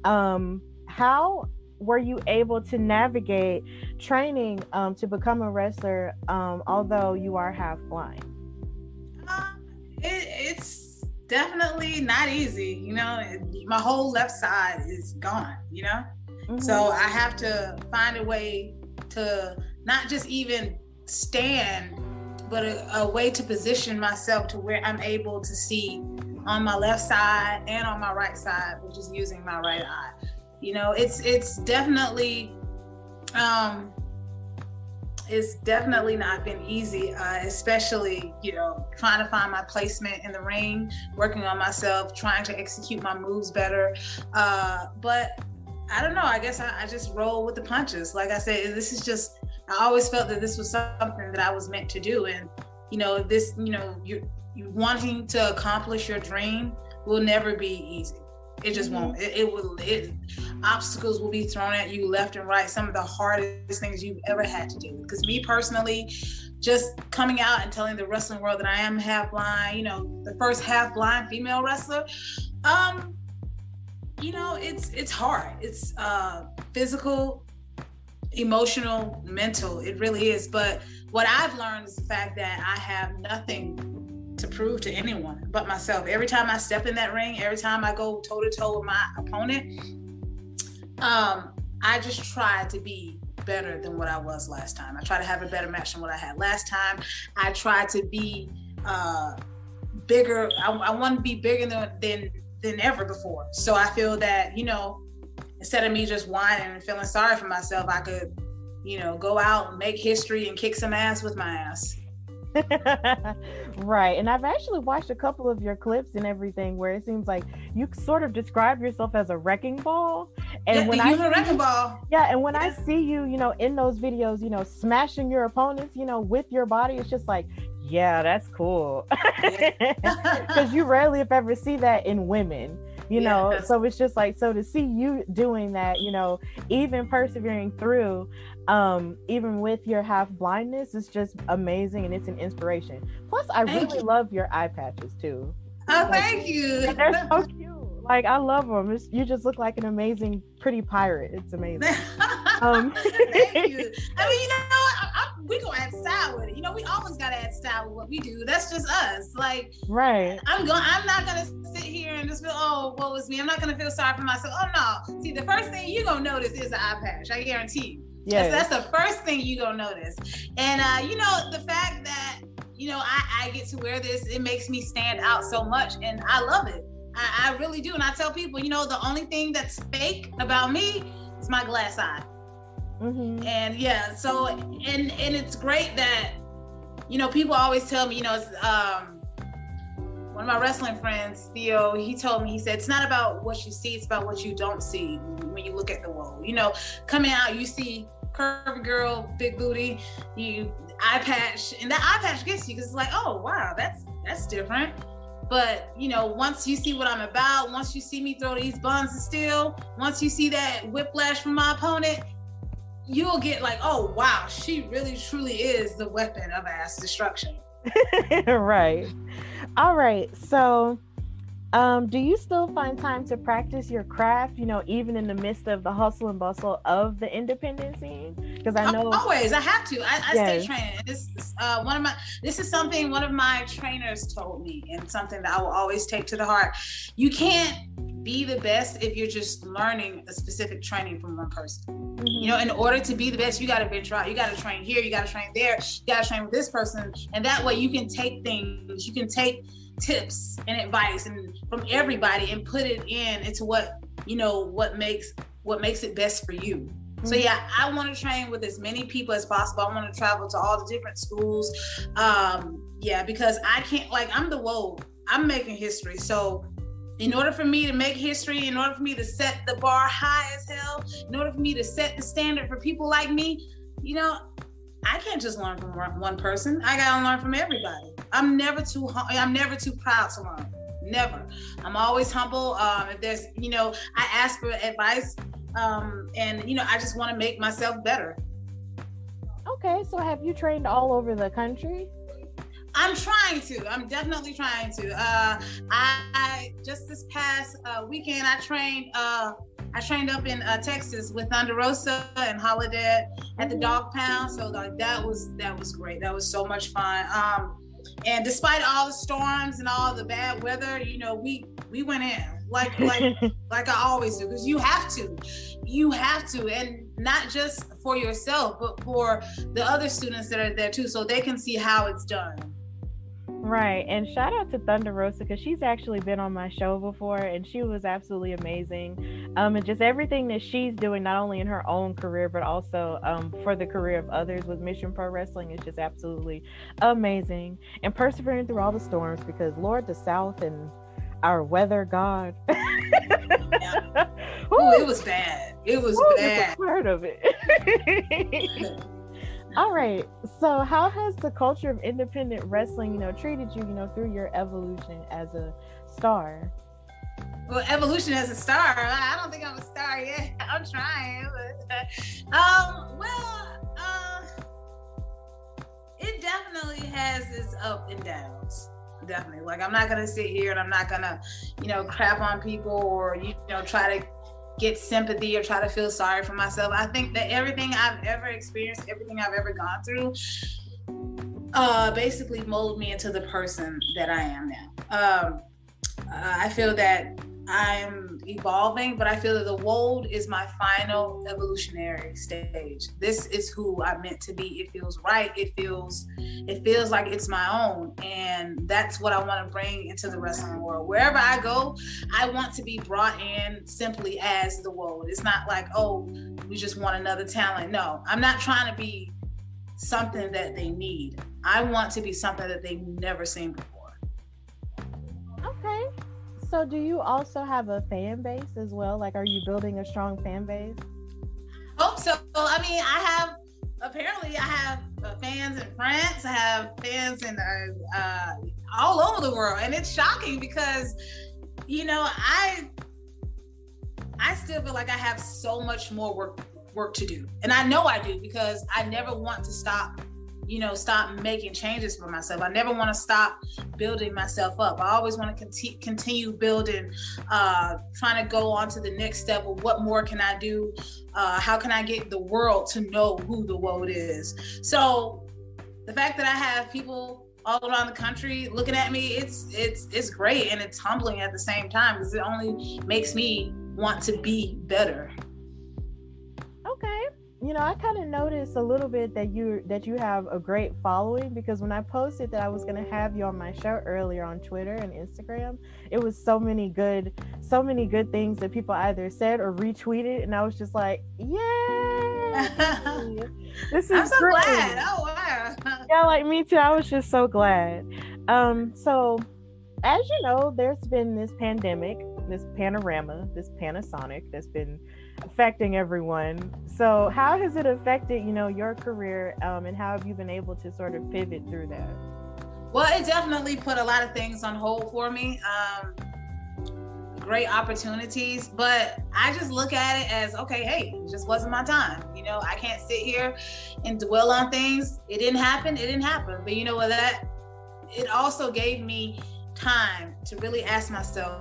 How were you able to navigate training to become a wrestler, although you are half blind? It's definitely not easy. My whole left side is gone, So I have to find a way to not just even stand, but a way to position myself to where I'm able to see on my left side and on my right side, which is using my right eye. You know, it's definitely not been easy, especially, you know, trying to find my placement in the ring, working on myself, trying to execute my moves better. But I don't know, I guess I just roll with the punches. Like I said, I always felt that this was something that I was meant to do. And, you know, you wanting to accomplish your dream will never be easy. It just won't. Obstacles will be thrown at you left and right. Some of the hardest things you've ever had to do. Because me personally, just coming out and telling the wrestling world that I am half blind, you know, the first half blind female wrestler, you know, it's hard. It's physical, emotional, mental. It really is. But what I've learned is the fact that I have nothing to prove to anyone but myself. Every time I step in that ring, every time I go toe to toe with my opponent, I just try to be better than what I was last time. I try to have a better match than what I had last time. I try to be bigger. I want to be bigger than ever before. So I feel that, you know, instead of me just whining and feeling sorry for myself, I could, you know, go out and make history and kick some ass with my ass. Right. And I've actually watched a couple of your clips and everything where it seems like you sort of describe yourself as a wrecking ball. And when I see you, you know, in those videos, you know, smashing your opponents, you know, with your body, it's just like, yeah, that's cool. Because you rarely, if ever, see that in women. You know, so it's just like, so to see you doing that, you know, even persevering through, even with your half blindness, is just amazing, and it's an inspiration. Plus, I really love your eye patches too. Oh, thank you. They're so cute. Like, I love them. You just look like an amazing, pretty pirate. It's amazing. Thank you. I mean, you know, we gonna add style with it. You know, we always gotta add style with what we do. That's just us. Like, right. I'm not gonna sit here and just feel, oh, what was me? I'm not gonna feel sorry for myself. Oh no. See, the first thing you gonna notice is the eye patch. I guarantee you. Yes. That's the first thing you gonna notice. And you know, the fact that, you know, I get to wear this, it makes me stand out so much, and I love it. I really do. And I tell people, you know, the only thing that's fake about me is my glass eye. Mm-hmm. And yeah, so, and it's great that, you know, people always tell me, you know, it's, one of my wrestling friends, Theo, he told me, he said, it's not about what you see, it's about what you don't see when you look at the world. You know, coming out, you see curvy girl, big booty, you eye patch, and that eye patch gets you, because it's like, oh, wow, that's different. But, you know, once you see what I'm about, once you see me throw these buns of steel, once you see that whiplash from my opponent, you'll get like, oh, wow, she really, truly is the weapon of ass destruction. Right. All right. So, do you still find time to practice your craft, you know, even in the midst of the hustle and bustle of the independent scene? Because I know always I have to. I stay training. This is something one of my trainers told me, and something that I will always take to the heart. You can't be the best if you're just learning a specific training from one person. Mm-hmm. You know, in order to be the best, you got to venture out. You got to train here. You got to train there. You got to train with this person, and that way you can take things. You can take tips and advice and from everybody and put it into what, you know, what makes it best for you. Mm-hmm. So yeah, I want to train with as many people as possible. I want to travel to all the different schools. Because I can't, like, I'm the WOAD. I'm making history. So in order for me to make history, in order for me to set the bar high as hell, in order for me to set the standard for people like me, you know, I can't just learn from one person. I gotta learn from everybody. I'm never too proud to learn. Never. I'm always humble. If there's, you know, I ask for advice, and, you know, I just want to make myself better. Okay, so have you trained all over the country? I'm trying to. I'm definitely trying to. I just this past weekend, I trained up in Texas with Thunder Rosa and Holiday at the Dog Pound. So like that was great. That was so much fun. And despite all the storms and all the bad weather, you know, we went in. like I always do, because you have to, and not just for yourself, but for the other students that are there too, so they can see how it's done. Right. And shout out to Thunder Rosa, because she's actually been on my show before and she was absolutely amazing. And just everything that she's doing, not only in her own career, but also for the career of others with Mission Pro Wrestling, is just absolutely amazing. And persevering through all the storms, because Lord, the South and our weather god. Yeah. Ooh, it was bad. It was bad. Part of it. All right. So how has the culture of independent wrestling, treated you, through your evolution as a star? Well, evolution as a star, I don't think I'm a star yet. I'm trying. But, it definitely has its ups and downs. Definitely. Like, I'm not going to sit here and I'm not going to, crap on people or, try to get sympathy or try to feel sorry for myself. I think that everything I've ever experienced, everything I've ever gone through, basically molded me into the person that I am now. I feel that I'm evolving, but I feel that the WOAD is my final evolutionary stage. This is who I'm meant to be. It feels right. It feels like it's my own. And that's what I want to bring into the wrestling world. Wherever I go, I want to be brought in simply as the WOAD. It's not like, oh, we just want another talent. No, I'm not trying to be something that they need. I want to be something that they've never seen before. Okay. So do you also have a fan base as well? Like, are you building a strong fan base? Hope so. I mean, I have fans in France. I have fans in all over the world. And it's shocking because, I still feel like I have so much more work to do. And I know I do, because I never want to stop making changes for myself. I never want to stop building myself up. I always want to continue building, trying to go on to the next step of what more can I do? How can I get the world to know who the WOAD is? So the fact that I have people all around the country looking at me, it's great, and it's humbling at the same time, because it only makes me want to be better. Okay. I kind of noticed a little bit that you have a great following, because when I posted that I was going to have you on my show earlier on Twitter and Instagram, it was so many good things that people either said or retweeted, and I was just like, yay! This is I'm so great. glad. Oh wow. Yeah, like me too. I was just so glad. So as you know, there's been this pandemic, this panorama, this Panasonic that's been affecting everyone. So how has it affected, your career, and how have you been able to sort of pivot through that? Well, it definitely put a lot of things on hold for me. Great opportunities, but I just look at it as, okay, hey, it just wasn't my time. I can't sit here and dwell on things. It didn't happen. But you know what, it also gave me time to really ask myself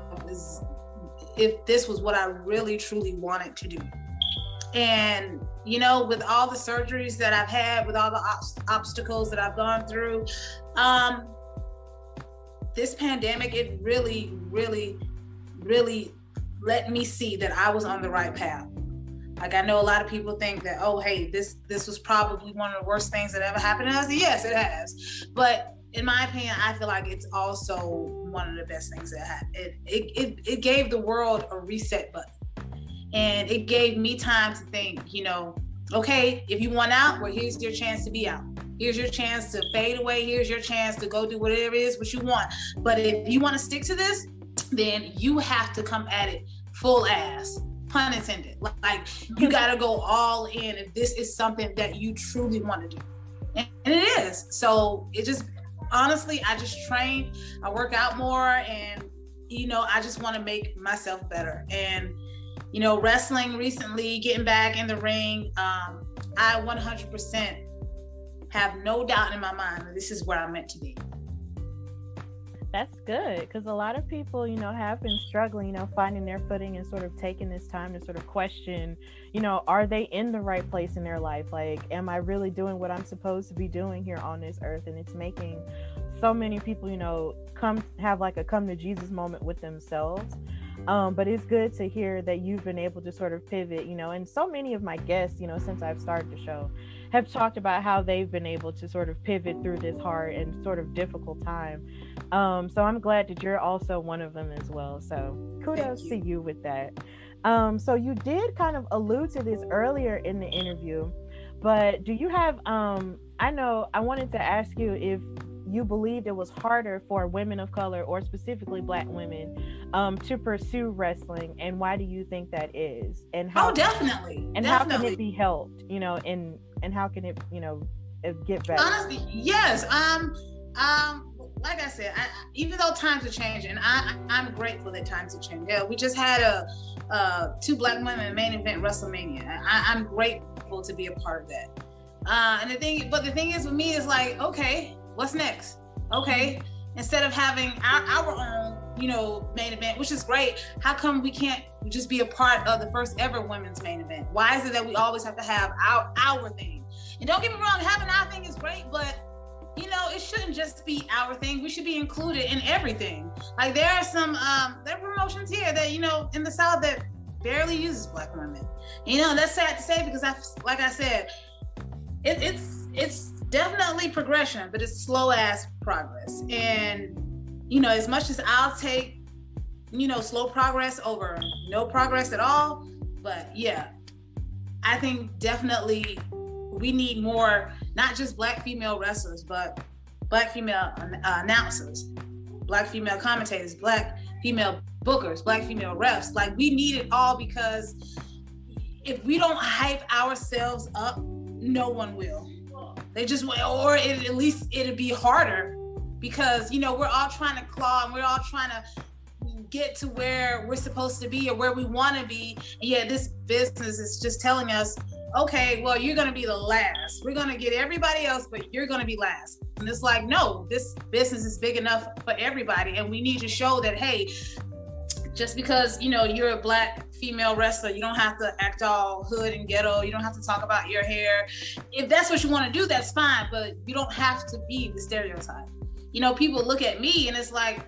if this was what I really truly wanted to do. And with all the surgeries that I've had, with all the obstacles that I've gone through, this pandemic, it really, really, really let me see that I was on the right path. Like, I know a lot of people think that, oh, hey, this was probably one of the worst things that ever happened to us. Yes, it has. But in my opinion, I feel like it's also one of the best things that happened. It gave the world a reset button. And it gave me time to think, okay, if you want out, well, here's your chance to be out. Here's your chance to fade away. Here's your chance to go do whatever it is what you want. But if you want to stick to this, then you have to come at it full ass, pun intended. Like, you got to go all in if this is something that you truly want to do. And it is. So it just, honestly, I just train, I work out more, and, I just want to make myself better. And, wrestling recently, getting back in the ring, I 100% have no doubt in my mind that this is where I'm meant to be. That's good, because a lot of people, have been struggling, finding their footing and sort of taking this time to sort of question, are they in the right place in their life? Like, am I really doing what I'm supposed to be doing here on this earth? And it's making so many people, come to Jesus moment with themselves. But it's good to hear that you've been able to sort of pivot, and so many of my guests, since I've started the show, have talked about how they've been able to sort of pivot through this hard and sort of difficult time. So I'm glad that you're also one of them as well. So kudos to you with that. So you did kind of allude to this earlier in the interview, but do you have, I wanted to ask you if you believed it was harder for women of color, or specifically Black women, to pursue wrestling, and why do you think that is? And how? Oh, definitely. And how can it be helped? And how can it, get better? Honestly, yes. Like I said, even though times are changing, I'm grateful that times are changing. Yeah, we just had 2 Black women main event WrestleMania. I'm grateful to be a part of that. And the thing is with me is like, okay, what's next? Okay, instead of having our own, main event, which is great, how come we can't just be a part of the first ever women's main event? Why is it that we always have to have our thing? And don't get me wrong, having our thing is great, but it shouldn't just be our thing. We should be included in everything. Like there are some there are promotions here that in the South that barely uses Black women. That's sad to say, because like I said, it's definitely progression, but it's slow ass progress. And as much as I'll take slow progress over no progress at all, but yeah, I think definitely we need more, not just Black female wrestlers, but Black female announcers, Black female commentators, Black female bookers, Black female refs. Like, we need it all, because if we don't hype ourselves up, no one will. They just will, or at least it'll be harder, because we're all trying to claw and we're all trying to get to where we're supposed to be or where we want to be. And yet this business is just telling us, okay, well, you're going to be the last. We're going to get everybody else, but you're going to be last. And it's like, no, this business is big enough for everybody. And we need to show that, hey, just because, you're a Black female wrestler, you don't have to act all hood and ghetto. You don't have to talk about your hair. If that's what you want to do, that's fine. But you don't have to be the stereotype. People look at me and it's like,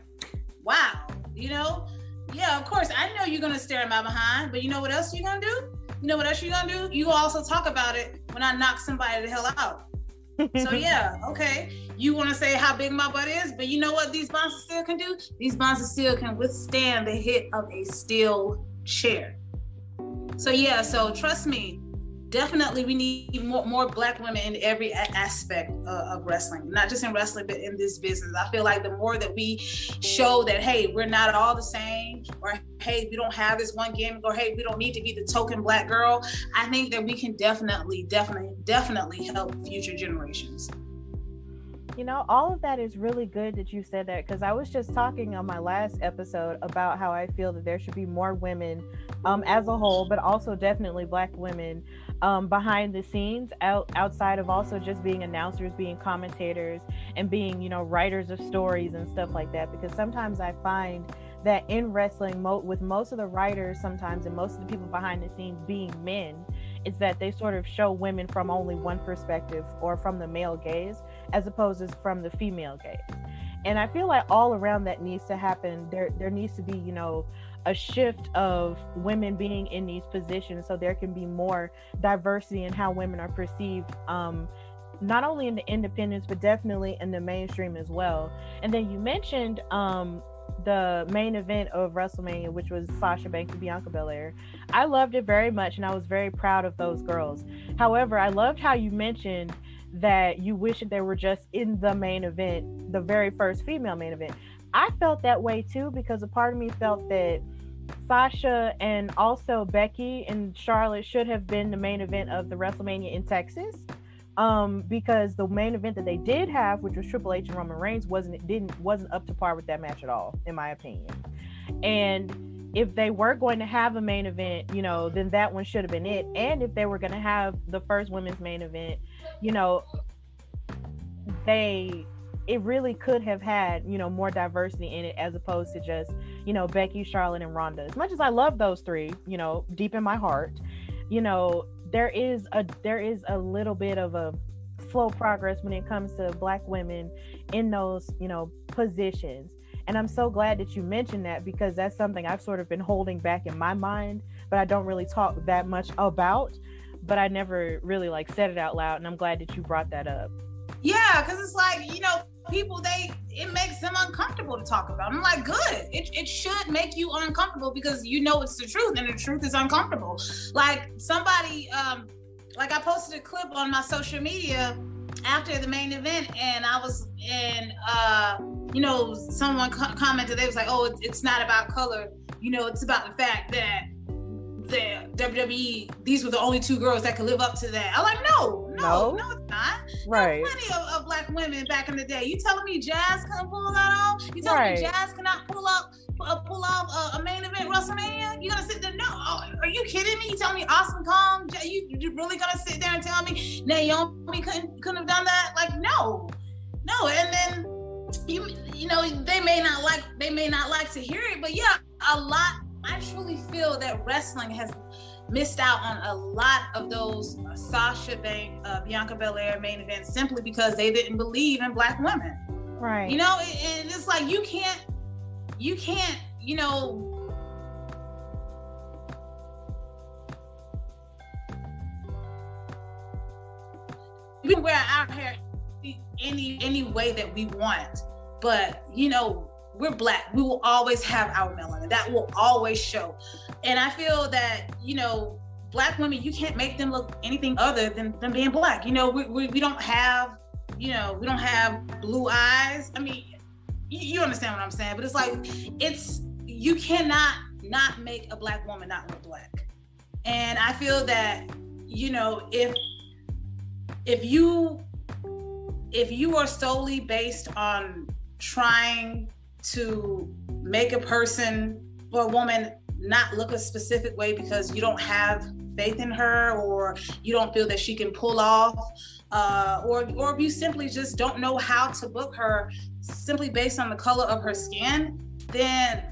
wow, yeah, of course, I know you're going to stare at my behind, but you know what else you're going to do? You know what else you're going to do? You also talk about it when I knock somebody the hell out. So yeah, okay. You want to say how big my butt is, but you know what these bouncers still can do? These bouncers still can withstand the hit of a steel chair. So yeah, so trust me, definitely we need more Black women in every aspect of wrestling, not just in wrestling, but in this business. I feel like the more that we show that, hey, we're not all the same, or hey, we don't have this one gimmick, or hey, we don't need to be the token Black girl, I think that we can definitely help future generations. All of that is really good that you said that, because I was just talking on my last episode about how I feel that there should be more women as a whole, but also definitely Black women behind the scenes, outside of also just being announcers, being commentators, and being, writers of stories and stuff like that. Because sometimes I find that in wrestling, with most of the writers sometimes, and most of the people behind the scenes being men, it's that they sort of show women from only one perspective, or from the male gaze, as opposed to from the female gaze. And I feel like all around that needs to happen. There needs to be, a shift of women being in these positions, so there can be more diversity in how women are perceived, not only in the independents, but definitely in the mainstream as well. And then you mentioned the main event of WrestleMania, which was Sasha Banks and Bianca Belair. I loved it very much, and I was very proud of those girls. However, I loved how you mentioned that you wish that they were just in the main event, the very first female main event. I felt that way too, because a part of me felt that Sasha and also Becky and Charlotte should have been the main event of the WrestleMania in Texas, because the main event that they did have, which was Triple H and Roman Reigns, wasn't up to par with that match at all, in my opinion. And if they were going to have a main event, then that one should have been it. And if they were going to have the first women's main event, it really could have had, more diversity in it, as opposed to just, Becky, Charlotte, and Ronda. As much as I love those three, deep in my heart, there is a little bit of a slow progress when it comes to Black women in those, positions. And I'm so glad that you mentioned that, because that's something I've sort of been holding back in my mind, but I don't really talk that much about, but I never really like said it out loud. And I'm glad that you brought that up. Yeah, because it's like, you know, people, it makes them uncomfortable to talk about. I'm like, good. It should make you uncomfortable, because you know it's the truth, and the truth is uncomfortable. Like somebody, like I posted a clip on my social media after the main event, and I was, and you know, someone commented, they was like, oh, it's not about color, you know, it's about the fact that the WWE, these were the only two girls that could live up to that. I'm like, no, it's not. Right. There were plenty of black women back in the day. You telling me Jazz couldn't pull that off? You telling me Jazz cannot pull off a main event WrestleMania? You gonna sit there? No, are you kidding me? You telling me Awesome Kong? You really gonna sit there and tell me Naomi couldn't have done that? Like, no. And then you know, they may not like to hear it, but yeah, a lot. I truly feel that wrestling has missed out on a lot of those Sasha Banks, Bianca Belair main events, simply because they didn't believe in black women. Right. You know, and it's like you can't, you know. We can wear our hair any way that we want, but you know, we're black. We will always have our melanin. That will always show. And I feel that, you know, black women, you can't make them look anything other than being black. You know, we don't have, you know, we don't have blue eyes. I mean, you understand what I'm saying? But it's like, you cannot not make a black woman not look black. And I feel that, you know, if you are solely based on trying to make a person or a woman not look a specific way because you don't have faith in her, or you don't feel that she can pull off, or if you simply just don't know how to book her simply based on the color of her skin, then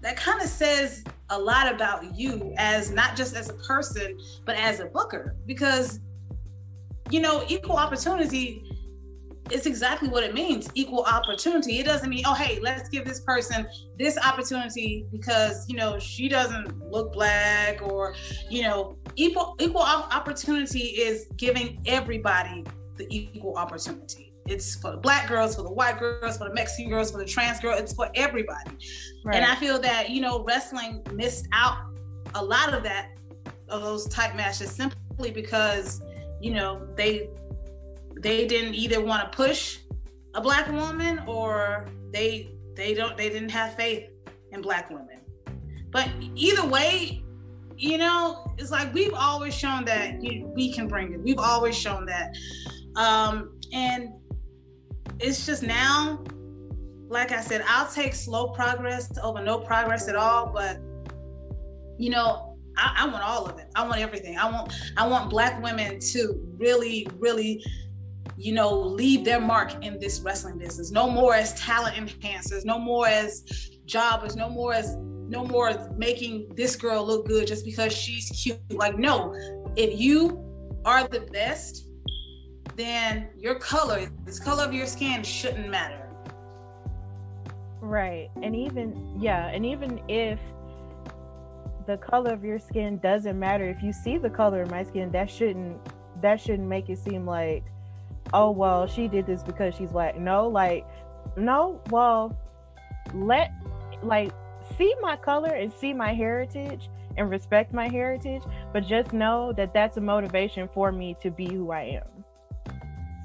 that kind of says a lot about you, as not just as a person, but as a booker. Because, you know, equal opportunity, it's exactly what it means, equal opportunity. It doesn't mean, oh, hey, let's give this person this opportunity because, you know, she doesn't look black, or, you know, equal opportunity is giving everybody the equal opportunity. It's for the black girls, for the white girls, for the Mexican girls, for the trans girl, it's for everybody. Right. And I feel that, you know, wrestling missed out a lot of those type matches simply because, you know, they didn't either want to push a black woman, or they didn't have faith in black women. But either way, you know, it's like we've always shown that we can bring it. We've always shown that. And it's just now, like I said, I'll take slow progress over no progress at all. But, you know, I want all of it. I want everything. I want black women to really, really, you know, leave their mark in this wrestling business. No more as talent enhancers, no more as jobbers, no more as making this girl look good just because she's cute. Like, no, if you are the best, then your color, this color of your skin shouldn't matter. Right. And even if the color of your skin doesn't matter, if you see the color of my skin, that shouldn't make it seem like, oh, well, she did this because she's black. See my color and see my heritage and respect my heritage, but just know that that's a motivation for me to be who I am.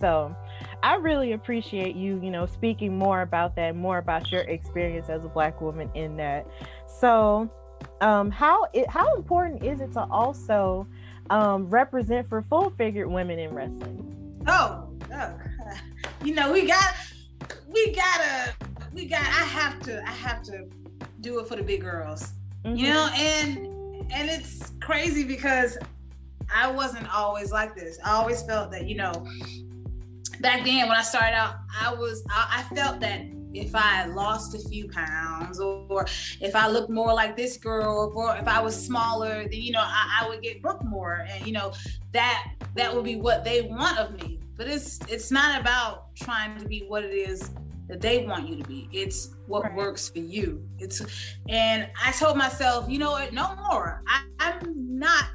So I really appreciate you, you know, speaking more about that, more about your experience as a black woman in that. So how important is it to also represent for full-figured women in wrestling? Oh, you know, I have to do it for the big girls, mm-hmm. You know, and it's crazy because I wasn't always like this. I always felt that, you know, back then when I started out, I felt that if I lost a few pounds, or if I looked more like this girl, or if I was smaller, then, you know, I would get booked more, and, you know, that would be what they want of me. But it's not about trying to be what it is that they want you to be. It's what works for you. And I told myself, you know what, no more. I'm not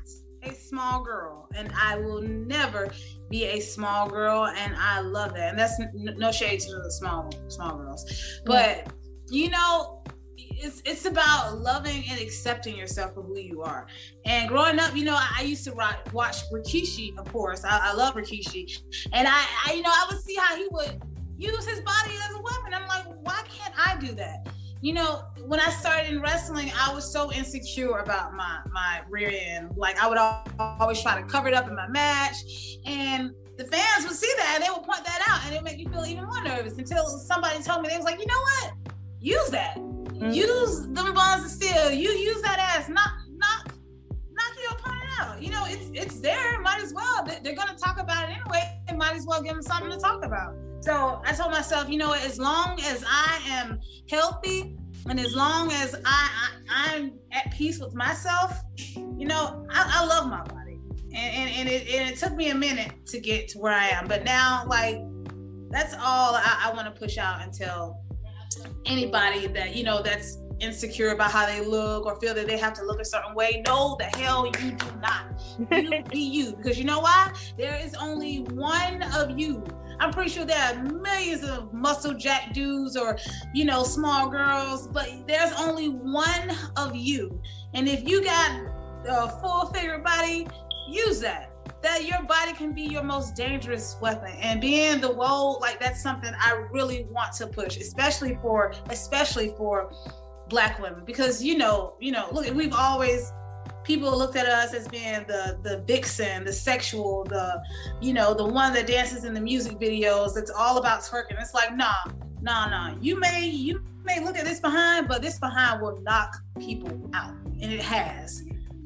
a small girl, and I will never be a small girl, and I love that. And that's no shade to the small girls, but you know, it's about loving and accepting yourself for who you are. And growing up, you know, I used to watch Rikishi, of course. I love Rikishi, and I you know, I would see how he would use his body as a weapon. I'm like, why can't I do that? You know, when I started in wrestling, I was so insecure about my rear end. Like, I would always try to cover it up in my match, and the fans would see that and they would point that out, and it would make me feel even more nervous until somebody told me, they was like, you know what? Use that. Use them bonds of steel. You use that ass. Knock your opponent out. You know, it's there. Might as well. They're gonna talk about it anyway. They might as well give them something to talk about. So I told myself, you know what? As long as I am healthy, and as long as I'm at peace with myself, you know, I love my body. And it took me a minute to get to where I am. But now, like, that's all I want to push out and tell anybody that, you know, that's insecure about how they look or feel that they have to look a certain way. No, the hell you do not. You be you. Because you know why? There is only one of you. I'm pretty sure there are millions of muscle jack dudes or, you know, small girls, but there's only one of you. And if you got a full figure body, use that. That your body can be your most dangerous weapon. And being the WOAD, like, that's something I really want to push, especially for Black women, because you know, look, we've always, people looked at us as being the vixen, the sexual, the one that dances in the music videos. It's all about twerking. It's like, nah. You may look at this behind, but this behind will knock people out, and it has.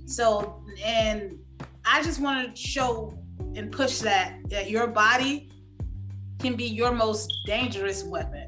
So, and I just want to show and push that your body can be your most dangerous weapon.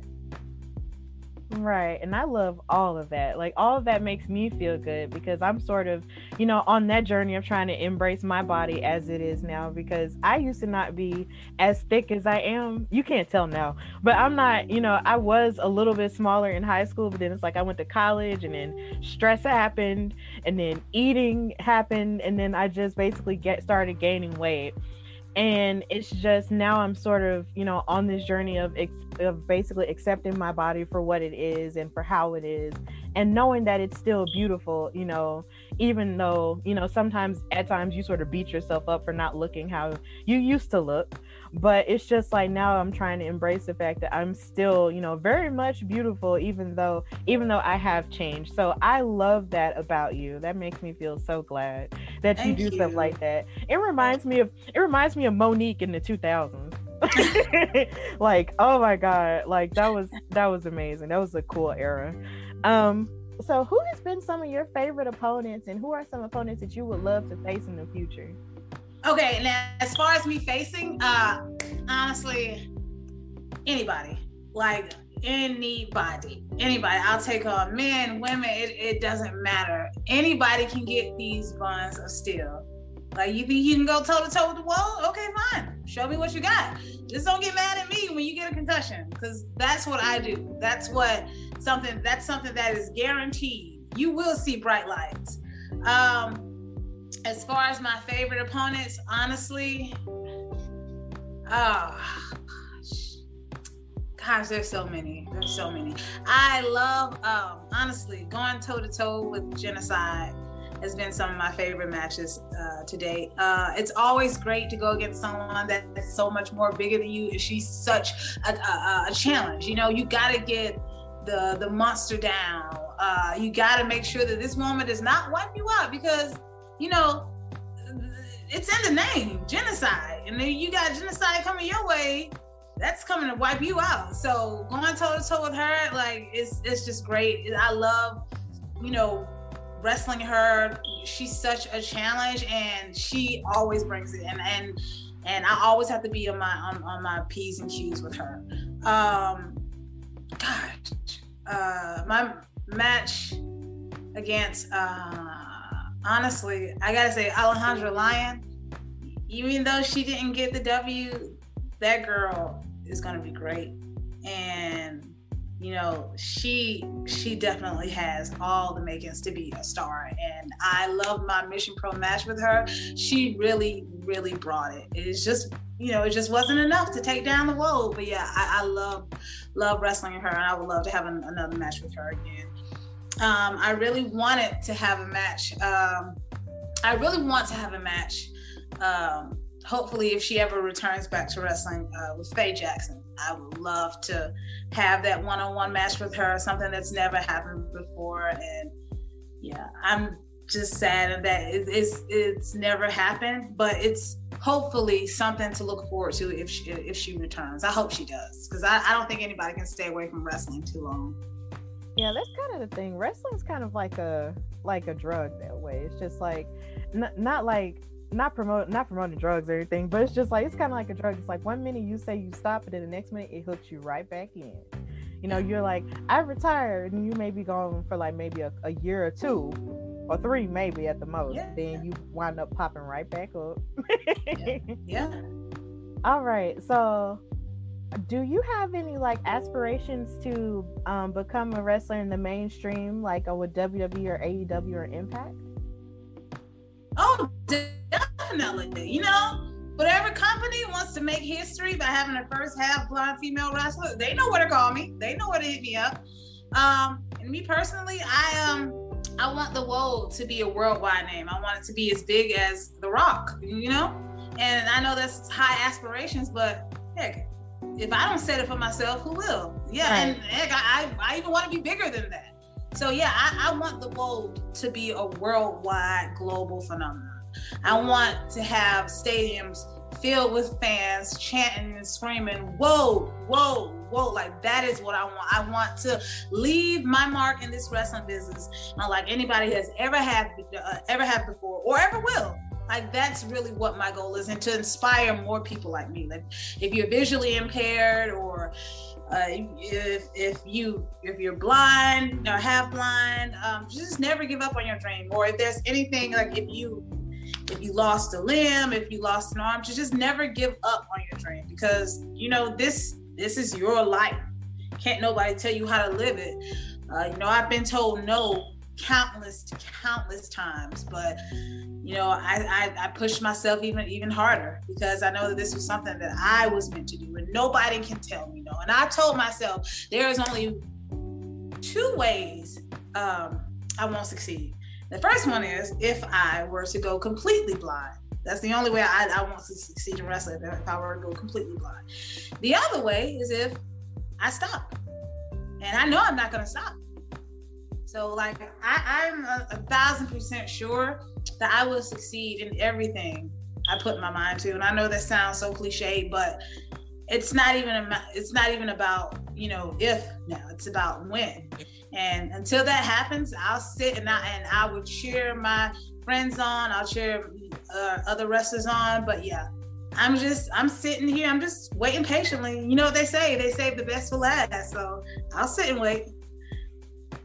Right. And I love all of that. Like, all of that makes me feel good, because I'm sort of, you know, on that journey of trying to embrace my body as it is now, because I used to not be as thick as I am. You can't tell now, but I'm not, you know, I was a little bit smaller in high school, but then it's like I went to college, and then stress happened, and then eating happened, and then I just basically started gaining weight. And it's just, now I'm sort of, you know, on this journey of basically accepting my body for what it is and for how it is, and knowing that it's still beautiful, you know, even though, you know, at times you sort of beat yourself up for not looking how you used to look. But it's just like, now I'm trying to embrace the fact that I'm still, you know, very much beautiful, even though I have changed. So I love that about you. That makes me feel so glad that you do stuff like that. It reminds me of Monique in the 2000s. Like, oh my God, like that was amazing. That was a cool era. So who has been some of your favorite opponents, and who are some opponents that you would love to face in the future? Okay, now as far as me facing, honestly, anybody. Like, anybody. I'll take on men, women, it doesn't matter. Anybody can get these buns of steel. Like, you think you can go toe to toe with the WOAD? Okay, fine. Show me what you got. Just don't get mad at me when you get a concussion, because that's what I do. That's something that is guaranteed. You will see bright lights. As far as my favorite opponents, honestly, gosh, there's so many. I love, honestly, going toe to toe with Genocide has been some of my favorite matches to date. It's always great to go against someone that's so much more bigger than you. She's such a challenge. You know, you got to get the monster down. You got to make sure that this woman does not wipe you out, because, you know, it's in the name, Genocide. And then you got Genocide coming your way, that's coming to wipe you out. So going toe to toe with her, like, it's just great. I love, you know, wrestling her. She's such a challenge, and she always brings it. And I always have to be on my P's and Q's with her. My match against honestly, I gotta say, Alejandra Lyon, even though she didn't get the W, that girl is gonna be great. And you know, she definitely has all the makings to be a star. And I love my Mission Pro match with her. She really, really brought it. It's just, you know, it just wasn't enough to take down the WOAD. But yeah, I love wrestling her, and I would love to have another match with her again. I really wanted to have a match. I really want to have a match. Hopefully, if she ever returns back to wrestling with Faye Jackson, I would love to have that one-on-one match with her, something that's never happened before. And yeah, I'm just sad that it's never happened, but it's hopefully something to look forward to if she returns. I hope she does, because I don't think anybody can stay away from wrestling too long. Yeah, that's kind of the thing. Wrestling's kind of like a drug that way. It's just like not promoting drugs or anything, but it's just like, it's kind of like a drug. It's like 1 minute you say you stop, and then the next minute it hooks you right back in. You know, you're like, I retired, and you may be gone for like maybe a year or 2 or 3 maybe at the most. Yeah. Then you wind up popping right back up. Yeah. All right, so do you have any like aspirations to become a wrestler in the mainstream, like with WWE or AEW or Impact? Oh, definitely. You know, whatever company wants to make history by having a first half blonde female wrestler, they know where to call me. They know where to hit me up. And me personally, I want the WOAD to be a worldwide name. I want it to be as big as The Rock, you know? And I know that's high aspirations, but heck, if I don't set it for myself, who will? Yeah, right. And heck, I even want to be bigger than that. So yeah, I want the WOAD to be a worldwide global phenomenon. I want to have stadiums filled with fans chanting and screaming, "WOAD, WOAD, WOAD!" Like, that is what I want. I want to leave my mark in this wrestling business, unlike anybody has ever had before or ever will. Like, that's really what my goal is, and to inspire more people like me. Like, if you're visually impaired, or if you're blind or half blind, just never give up on your dream. Or if there's anything, like if you lost a limb, if you lost an arm, just never give up on your dream, because you know this is your life. Can't nobody tell you how to live it. You know, I've been told no countless times, but you know, I pushed myself even harder, because I know that this was something that I was meant to do, and nobody can tell me no. And I told myself there is only 2 ways I won't succeed. The first one is if I were to go completely blind. That's the only way I want to succeed in wrestling, if I were to go completely blind. The other way is if I stop. And I know I'm not going to stop. So like, I'm 1,000% sure that I will succeed in everything I put my mind to. And I know that sounds so cliche, but it's not even about, you know, if now, it's about when. And until that happens, I'll sit and I will cheer my friends on. I'll cheer other wrestlers on. But yeah, I'm sitting here. I'm just waiting patiently. You know what they say? They save the best for last. So I'll sit and wait.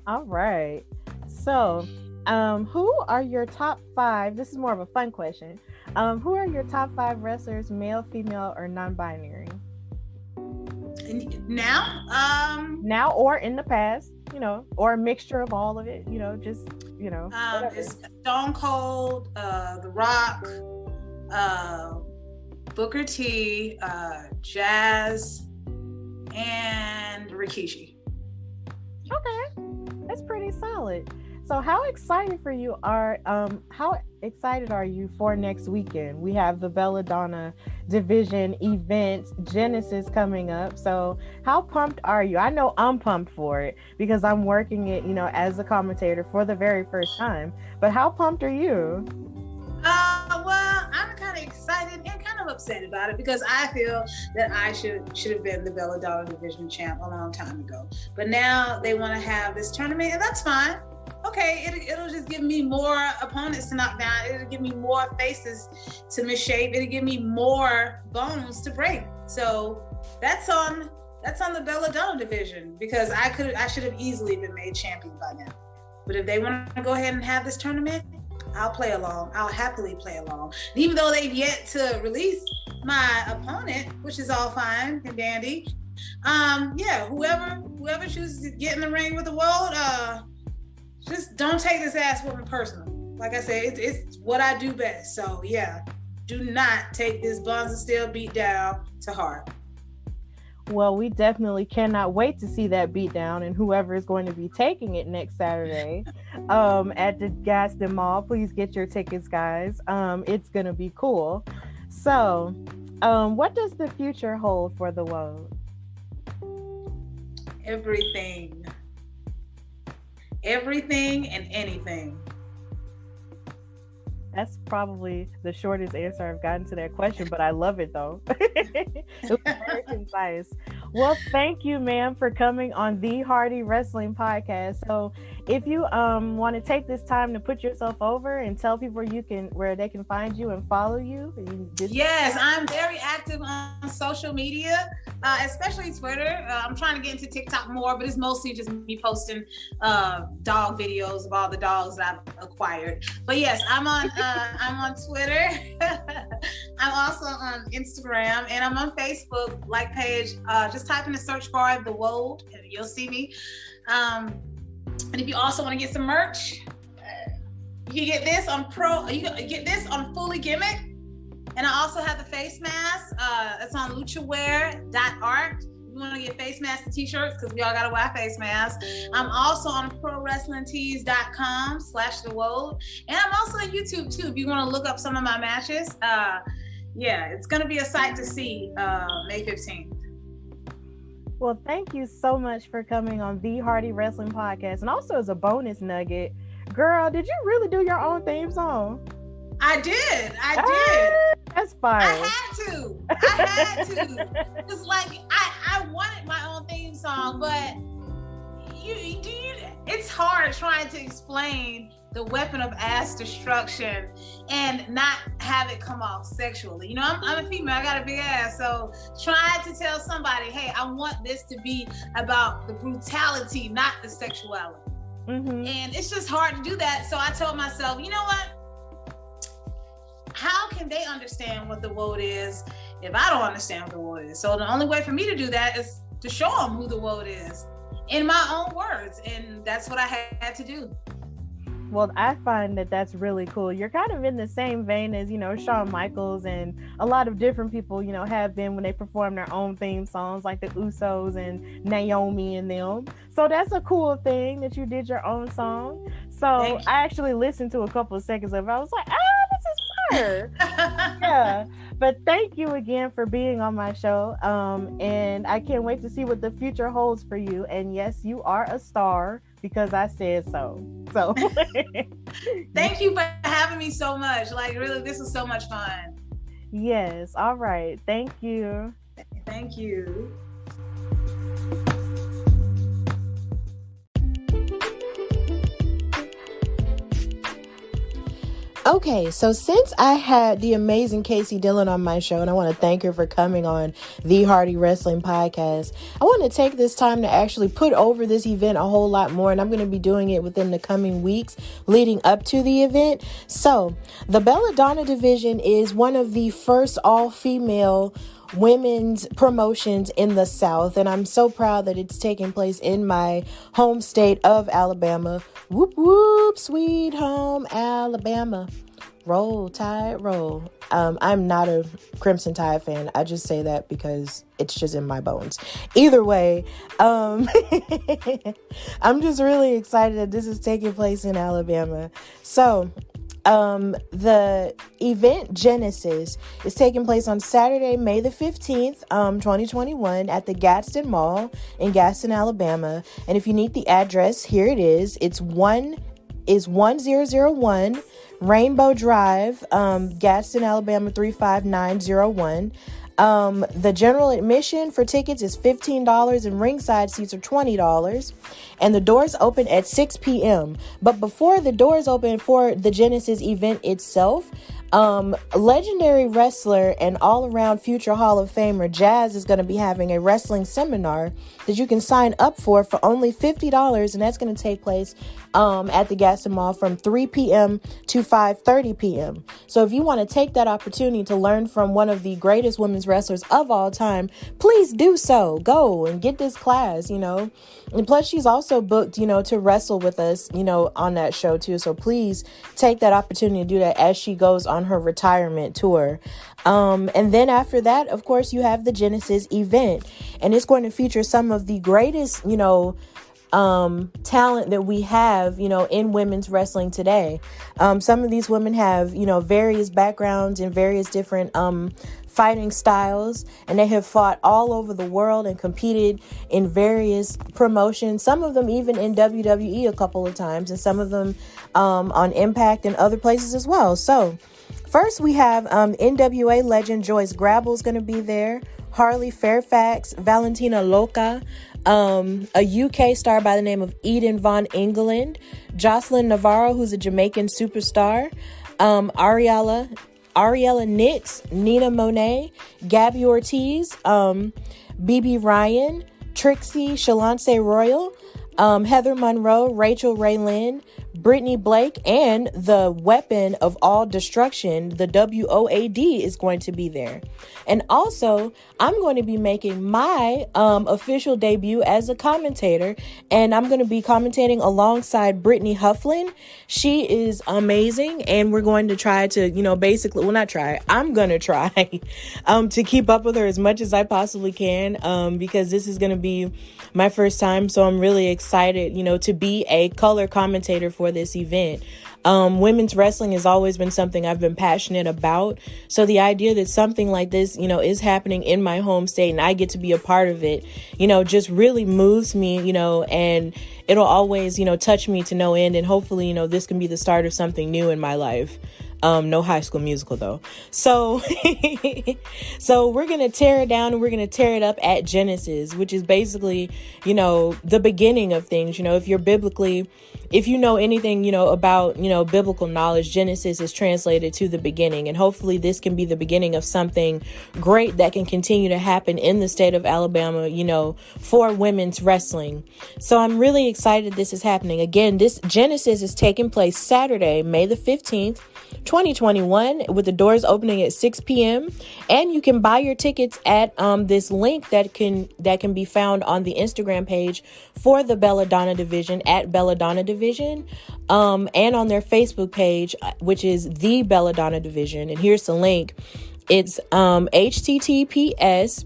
All right. So, who are your top 5? This is more of a fun question. Who are your top 5 wrestlers, male, female, or non-binary? Now or in the past, you know, or a mixture of all of it, you know, just, you know. It's Stone Cold, The Rock, Booker T, Jazz, and Rikishi. Okay, that's pretty solid. So how excited are you for next weekend? We have the BellaDonna Division event Genesis coming up. So how pumped are you? I know I'm pumped for it because I'm working it, you know, as a commentator for the very first time. But how pumped are you? Well, I'm kind of excited and kind of upset about it, because I feel that I should have been the BellaDonna Division champ a long time ago. But now they want to have this tournament, and that's fine. Okay, it'll just give me more opponents to knock down. It'll give me more faces to misshape. It'll give me more bones to break. So that's on the BellaDonna division, because I should have easily been made champion by now. But if they want to go ahead and have this tournament, I'll play along. I'll happily play along. And even though they've yet to release my opponent, which is all fine and dandy, yeah, whoever whoever chooses to get in the ring with the WOAD, just don't take this ass whooping personal. Like I said, it's what I do best. So yeah, do not take this Buns of Steel beat down to heart. Well, we definitely cannot wait to see that beatdown and whoever is going to be taking it next Saturday at the Gaston Mall. Please get your tickets, guys. It's going to be cool. So, what does the future hold for the WOAD? Everything. Everything and anything. That's probably the shortest answer I've gotten to that question, but I love it though. It was very concise. Well, thank you, ma'am, for coming on the Hardy Wrestling Podcast. So if you want to take this time to put yourself over and tell people where they can find you and follow you. Yes, I'm very active on social media, especially Twitter. I'm trying to get into TikTok more, but it's mostly just me posting dog videos of all the dogs that I've acquired. But yes, I'm on Twitter. I'm also on Instagram, and I'm on Facebook page. Just type in the search bar the WOAD, and you'll see me. And if you also want to get some merch, you can get this on You can get this on Fully Gimmick, and I also have the face mask. It's on luchawear.art. You want to get face masks and t-shirts because we all gotta wear face masks. I'm also on prowrestlingtees.com/thewoad, and I'm also on YouTube too if you want to look up some of my matches. Yeah, it's gonna be a sight to see May 15th. Well, thank you so much for coming on the Hardy Wrestling Podcast. And also as a bonus nugget, girl, did you really do your own theme song? I did. That's fine. I had to. Because I wanted my own theme song, but it's hard trying to explain the weapon of ass destruction and not have it come off sexually. You know, I'm a female, I got a big ass, so trying to tell somebody, hey, I want this to be about the brutality, not the sexuality. Mm-hmm. And it's just hard to do that. So I told myself, you know what? How can they understand what the WOAD is if I don't understand what the WOAD is? So the only way for me to do that is to show them who the WOAD is in my own words. And that's what I had to do. Well, I find that that's really cool. You're kind of in the same vein as, Shawn Michaels and a lot of different people, have been when they perform their own theme songs, like the Usos and Naomi and them. So that's a cool thing that you did your own song. So I actually listened to a couple of seconds of it. I was like, this is fire. Yeah. But thank you again for being on my show. And I can't wait to see what the future holds for you. And yes, you are a star because I said so. So thank you for having me so much. Really, this was so much fun. Yes. All right. Thank you. Thank you. Okay, so since I had the amazing Casey Dillon on my show, and I want to thank her for coming on the Hardy Wrestling Podcast, I want to take this time to actually put over this event a whole lot more, and I'm going to be doing it within the coming weeks leading up to the event. So, the BellaDonna Division is one of the first all-female women's promotions in the South, and I'm so proud that it's taking place in my home state of Alabama. Whoop whoop, sweet home Alabama. Roll Tide, roll. I'm not a Crimson Tide fan. I just say that because it's just in my bones. Either way, I'm just really excited that this is taking place in Alabama. So the event Genesis is taking place on Saturday, May the 15th, 2021 at the Gaston Mall in Gaston, Alabama. And if you need the address, here it is. It's 1001 Rainbow Drive, Gaston, Alabama 35901. The general admission for tickets is $15 and ringside seats are $20, and the doors open at 6 p.m. But before the doors open for the Genesis event itself, Legendary wrestler and all-around future Hall of Famer Jazz is going to be having a wrestling seminar that you can sign up for only $50, and that's going to take place at the Gaston Mall from 3 p.m. to 5:30 p.m. So if you want to take that opportunity to learn from one of the greatest women's wrestlers of all time, please do so. Go and get this class, And plus, she's also booked, to wrestle with us, on that show too. So please take that opportunity to do that as she goes on her retirement tour. And then after that, of course, you have the Genesis event, and it's going to feature some of the greatest, talent that we have, in women's wrestling today. Some of these women have, various backgrounds and various different, fighting styles, and they have fought all over the world and competed in various promotions, some of them even in WWE a couple of times, and some of them on Impact and other places as well. So first we have NWA legend Joyce Grabble's going to be there, Harley Fairfax, Valentina Loca, a UK star by the name of Eden Von England, Jocelyn Navarro, who's a Jamaican superstar, Ariella Nix, Nina Monet, Gabby Ortiz, BB Ryan, Trixie, Shalance Royal, Heather Monroe, Rachel Ray Lynn, Brittany Blake, and the weapon of all destruction, the WOAD, is going to be there. And also, I'm going to be making my official debut as a commentator, and I'm going to be commentating alongside Brittany Hufflin. She is amazing, and we're going to try to, I'm going to try to keep up with her as much as I possibly can, because this is going to be my first time, so I'm really excited, to be a color commentator for this event. Women's wrestling has always been something I've been passionate about. So the idea that something like this, is happening in my home state and I get to be a part of it, just really moves me, and it'll always, touch me to no end. And hopefully, this can be the start of something new in my life. No High School Musical though. So, so we're going to tear it down and we're going to tear it up at Genesis, which is basically, the beginning of things. If you know anything, about, biblical knowledge, Genesis is translated to the beginning. And hopefully this can be the beginning of something great that can continue to happen in the state of Alabama, for women's wrestling. So I'm really excited this is happening. Again, this Genesis is taking place Saturday, May the 15th, 2021, with the doors opening at 6 p.m. And you can buy your tickets at this link that can be found on the Instagram page for the BellaDonna Division at BellaDonna Division, and on their Facebook page, which is the BellaDonna Division. And here's the link. It's https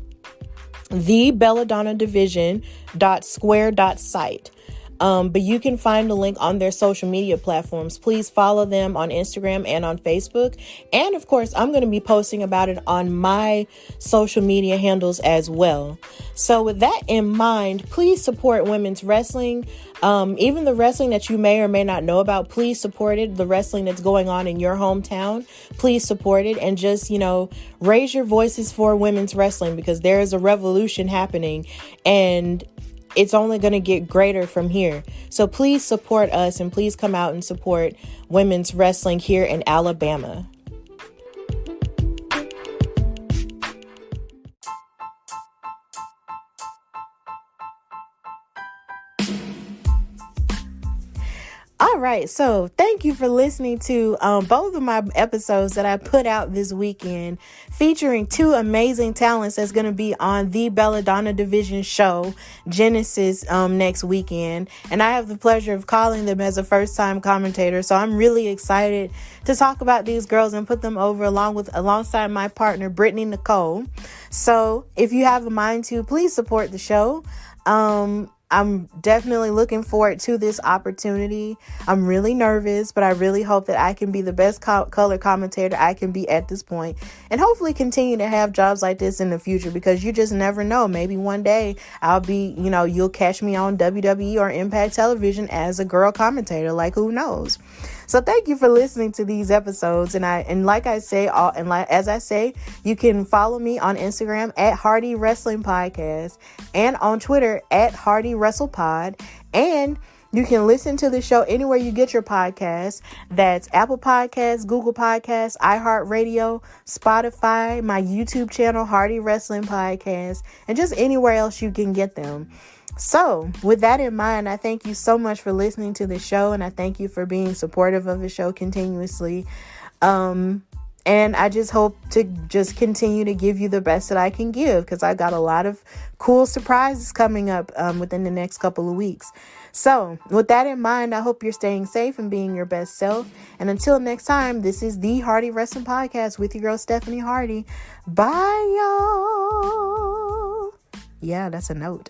thebelladonnadivision.square.site. But you can find the link on their social media platforms. Please follow them on Instagram and on Facebook. And of course, I'm going to be posting about it on my social media handles as well. So with that in mind, please support women's wrestling. Even the wrestling that you may or may not know about, please support it. The wrestling that's going on in your hometown, please support it. And just, raise your voices for women's wrestling, because there is a revolution happening and it's only going to get greater from here. So please support us and please come out and support women's wrestling here in Alabama. All right, so thank you for listening to both of my episodes that I put out this weekend, featuring two amazing talents that's going to be on the BellaDonna Division show, Genesis, next weekend. And I have the pleasure of calling them as a first-time commentator, so I'm really excited to talk about these girls and put them over alongside my partner, Brittany Nicole. So if you have a mind to, please support the show. I'm definitely looking forward to this opportunity. I'm really nervous, but I really hope that I can be the best color commentator I can be at this point, and hopefully continue to have jobs like this in the future, because you just never know. Maybe one day I'll be, you'll catch me on WWE or Impact Television as a girl commentator. Like, who knows? So thank you for listening to these episodes. And like I say, as I say, you can follow me on Instagram at Hardy Wrestling Podcast and on Twitter at Hardy Wrestle Pod. And You can listen to the show anywhere you get your podcasts. That's Apple Podcasts, Google Podcasts, iHeartRadio, Spotify, my YouTube channel, Hardy Wrestling Podcast, and just anywhere else you can get them. So with that in mind, I thank you so much for listening to the show, and I thank you for being supportive of the show continuously. And I just hope to just continue to give you the best that I can give, because I got a lot of cool surprises coming up within the next couple of weeks. So with that in mind, I hope you're staying safe and being your best self. And until next time, this is the Hardy Wrestling Podcast with your girl, Stephanie Hardy. Bye, y'all. Yeah, that's a note.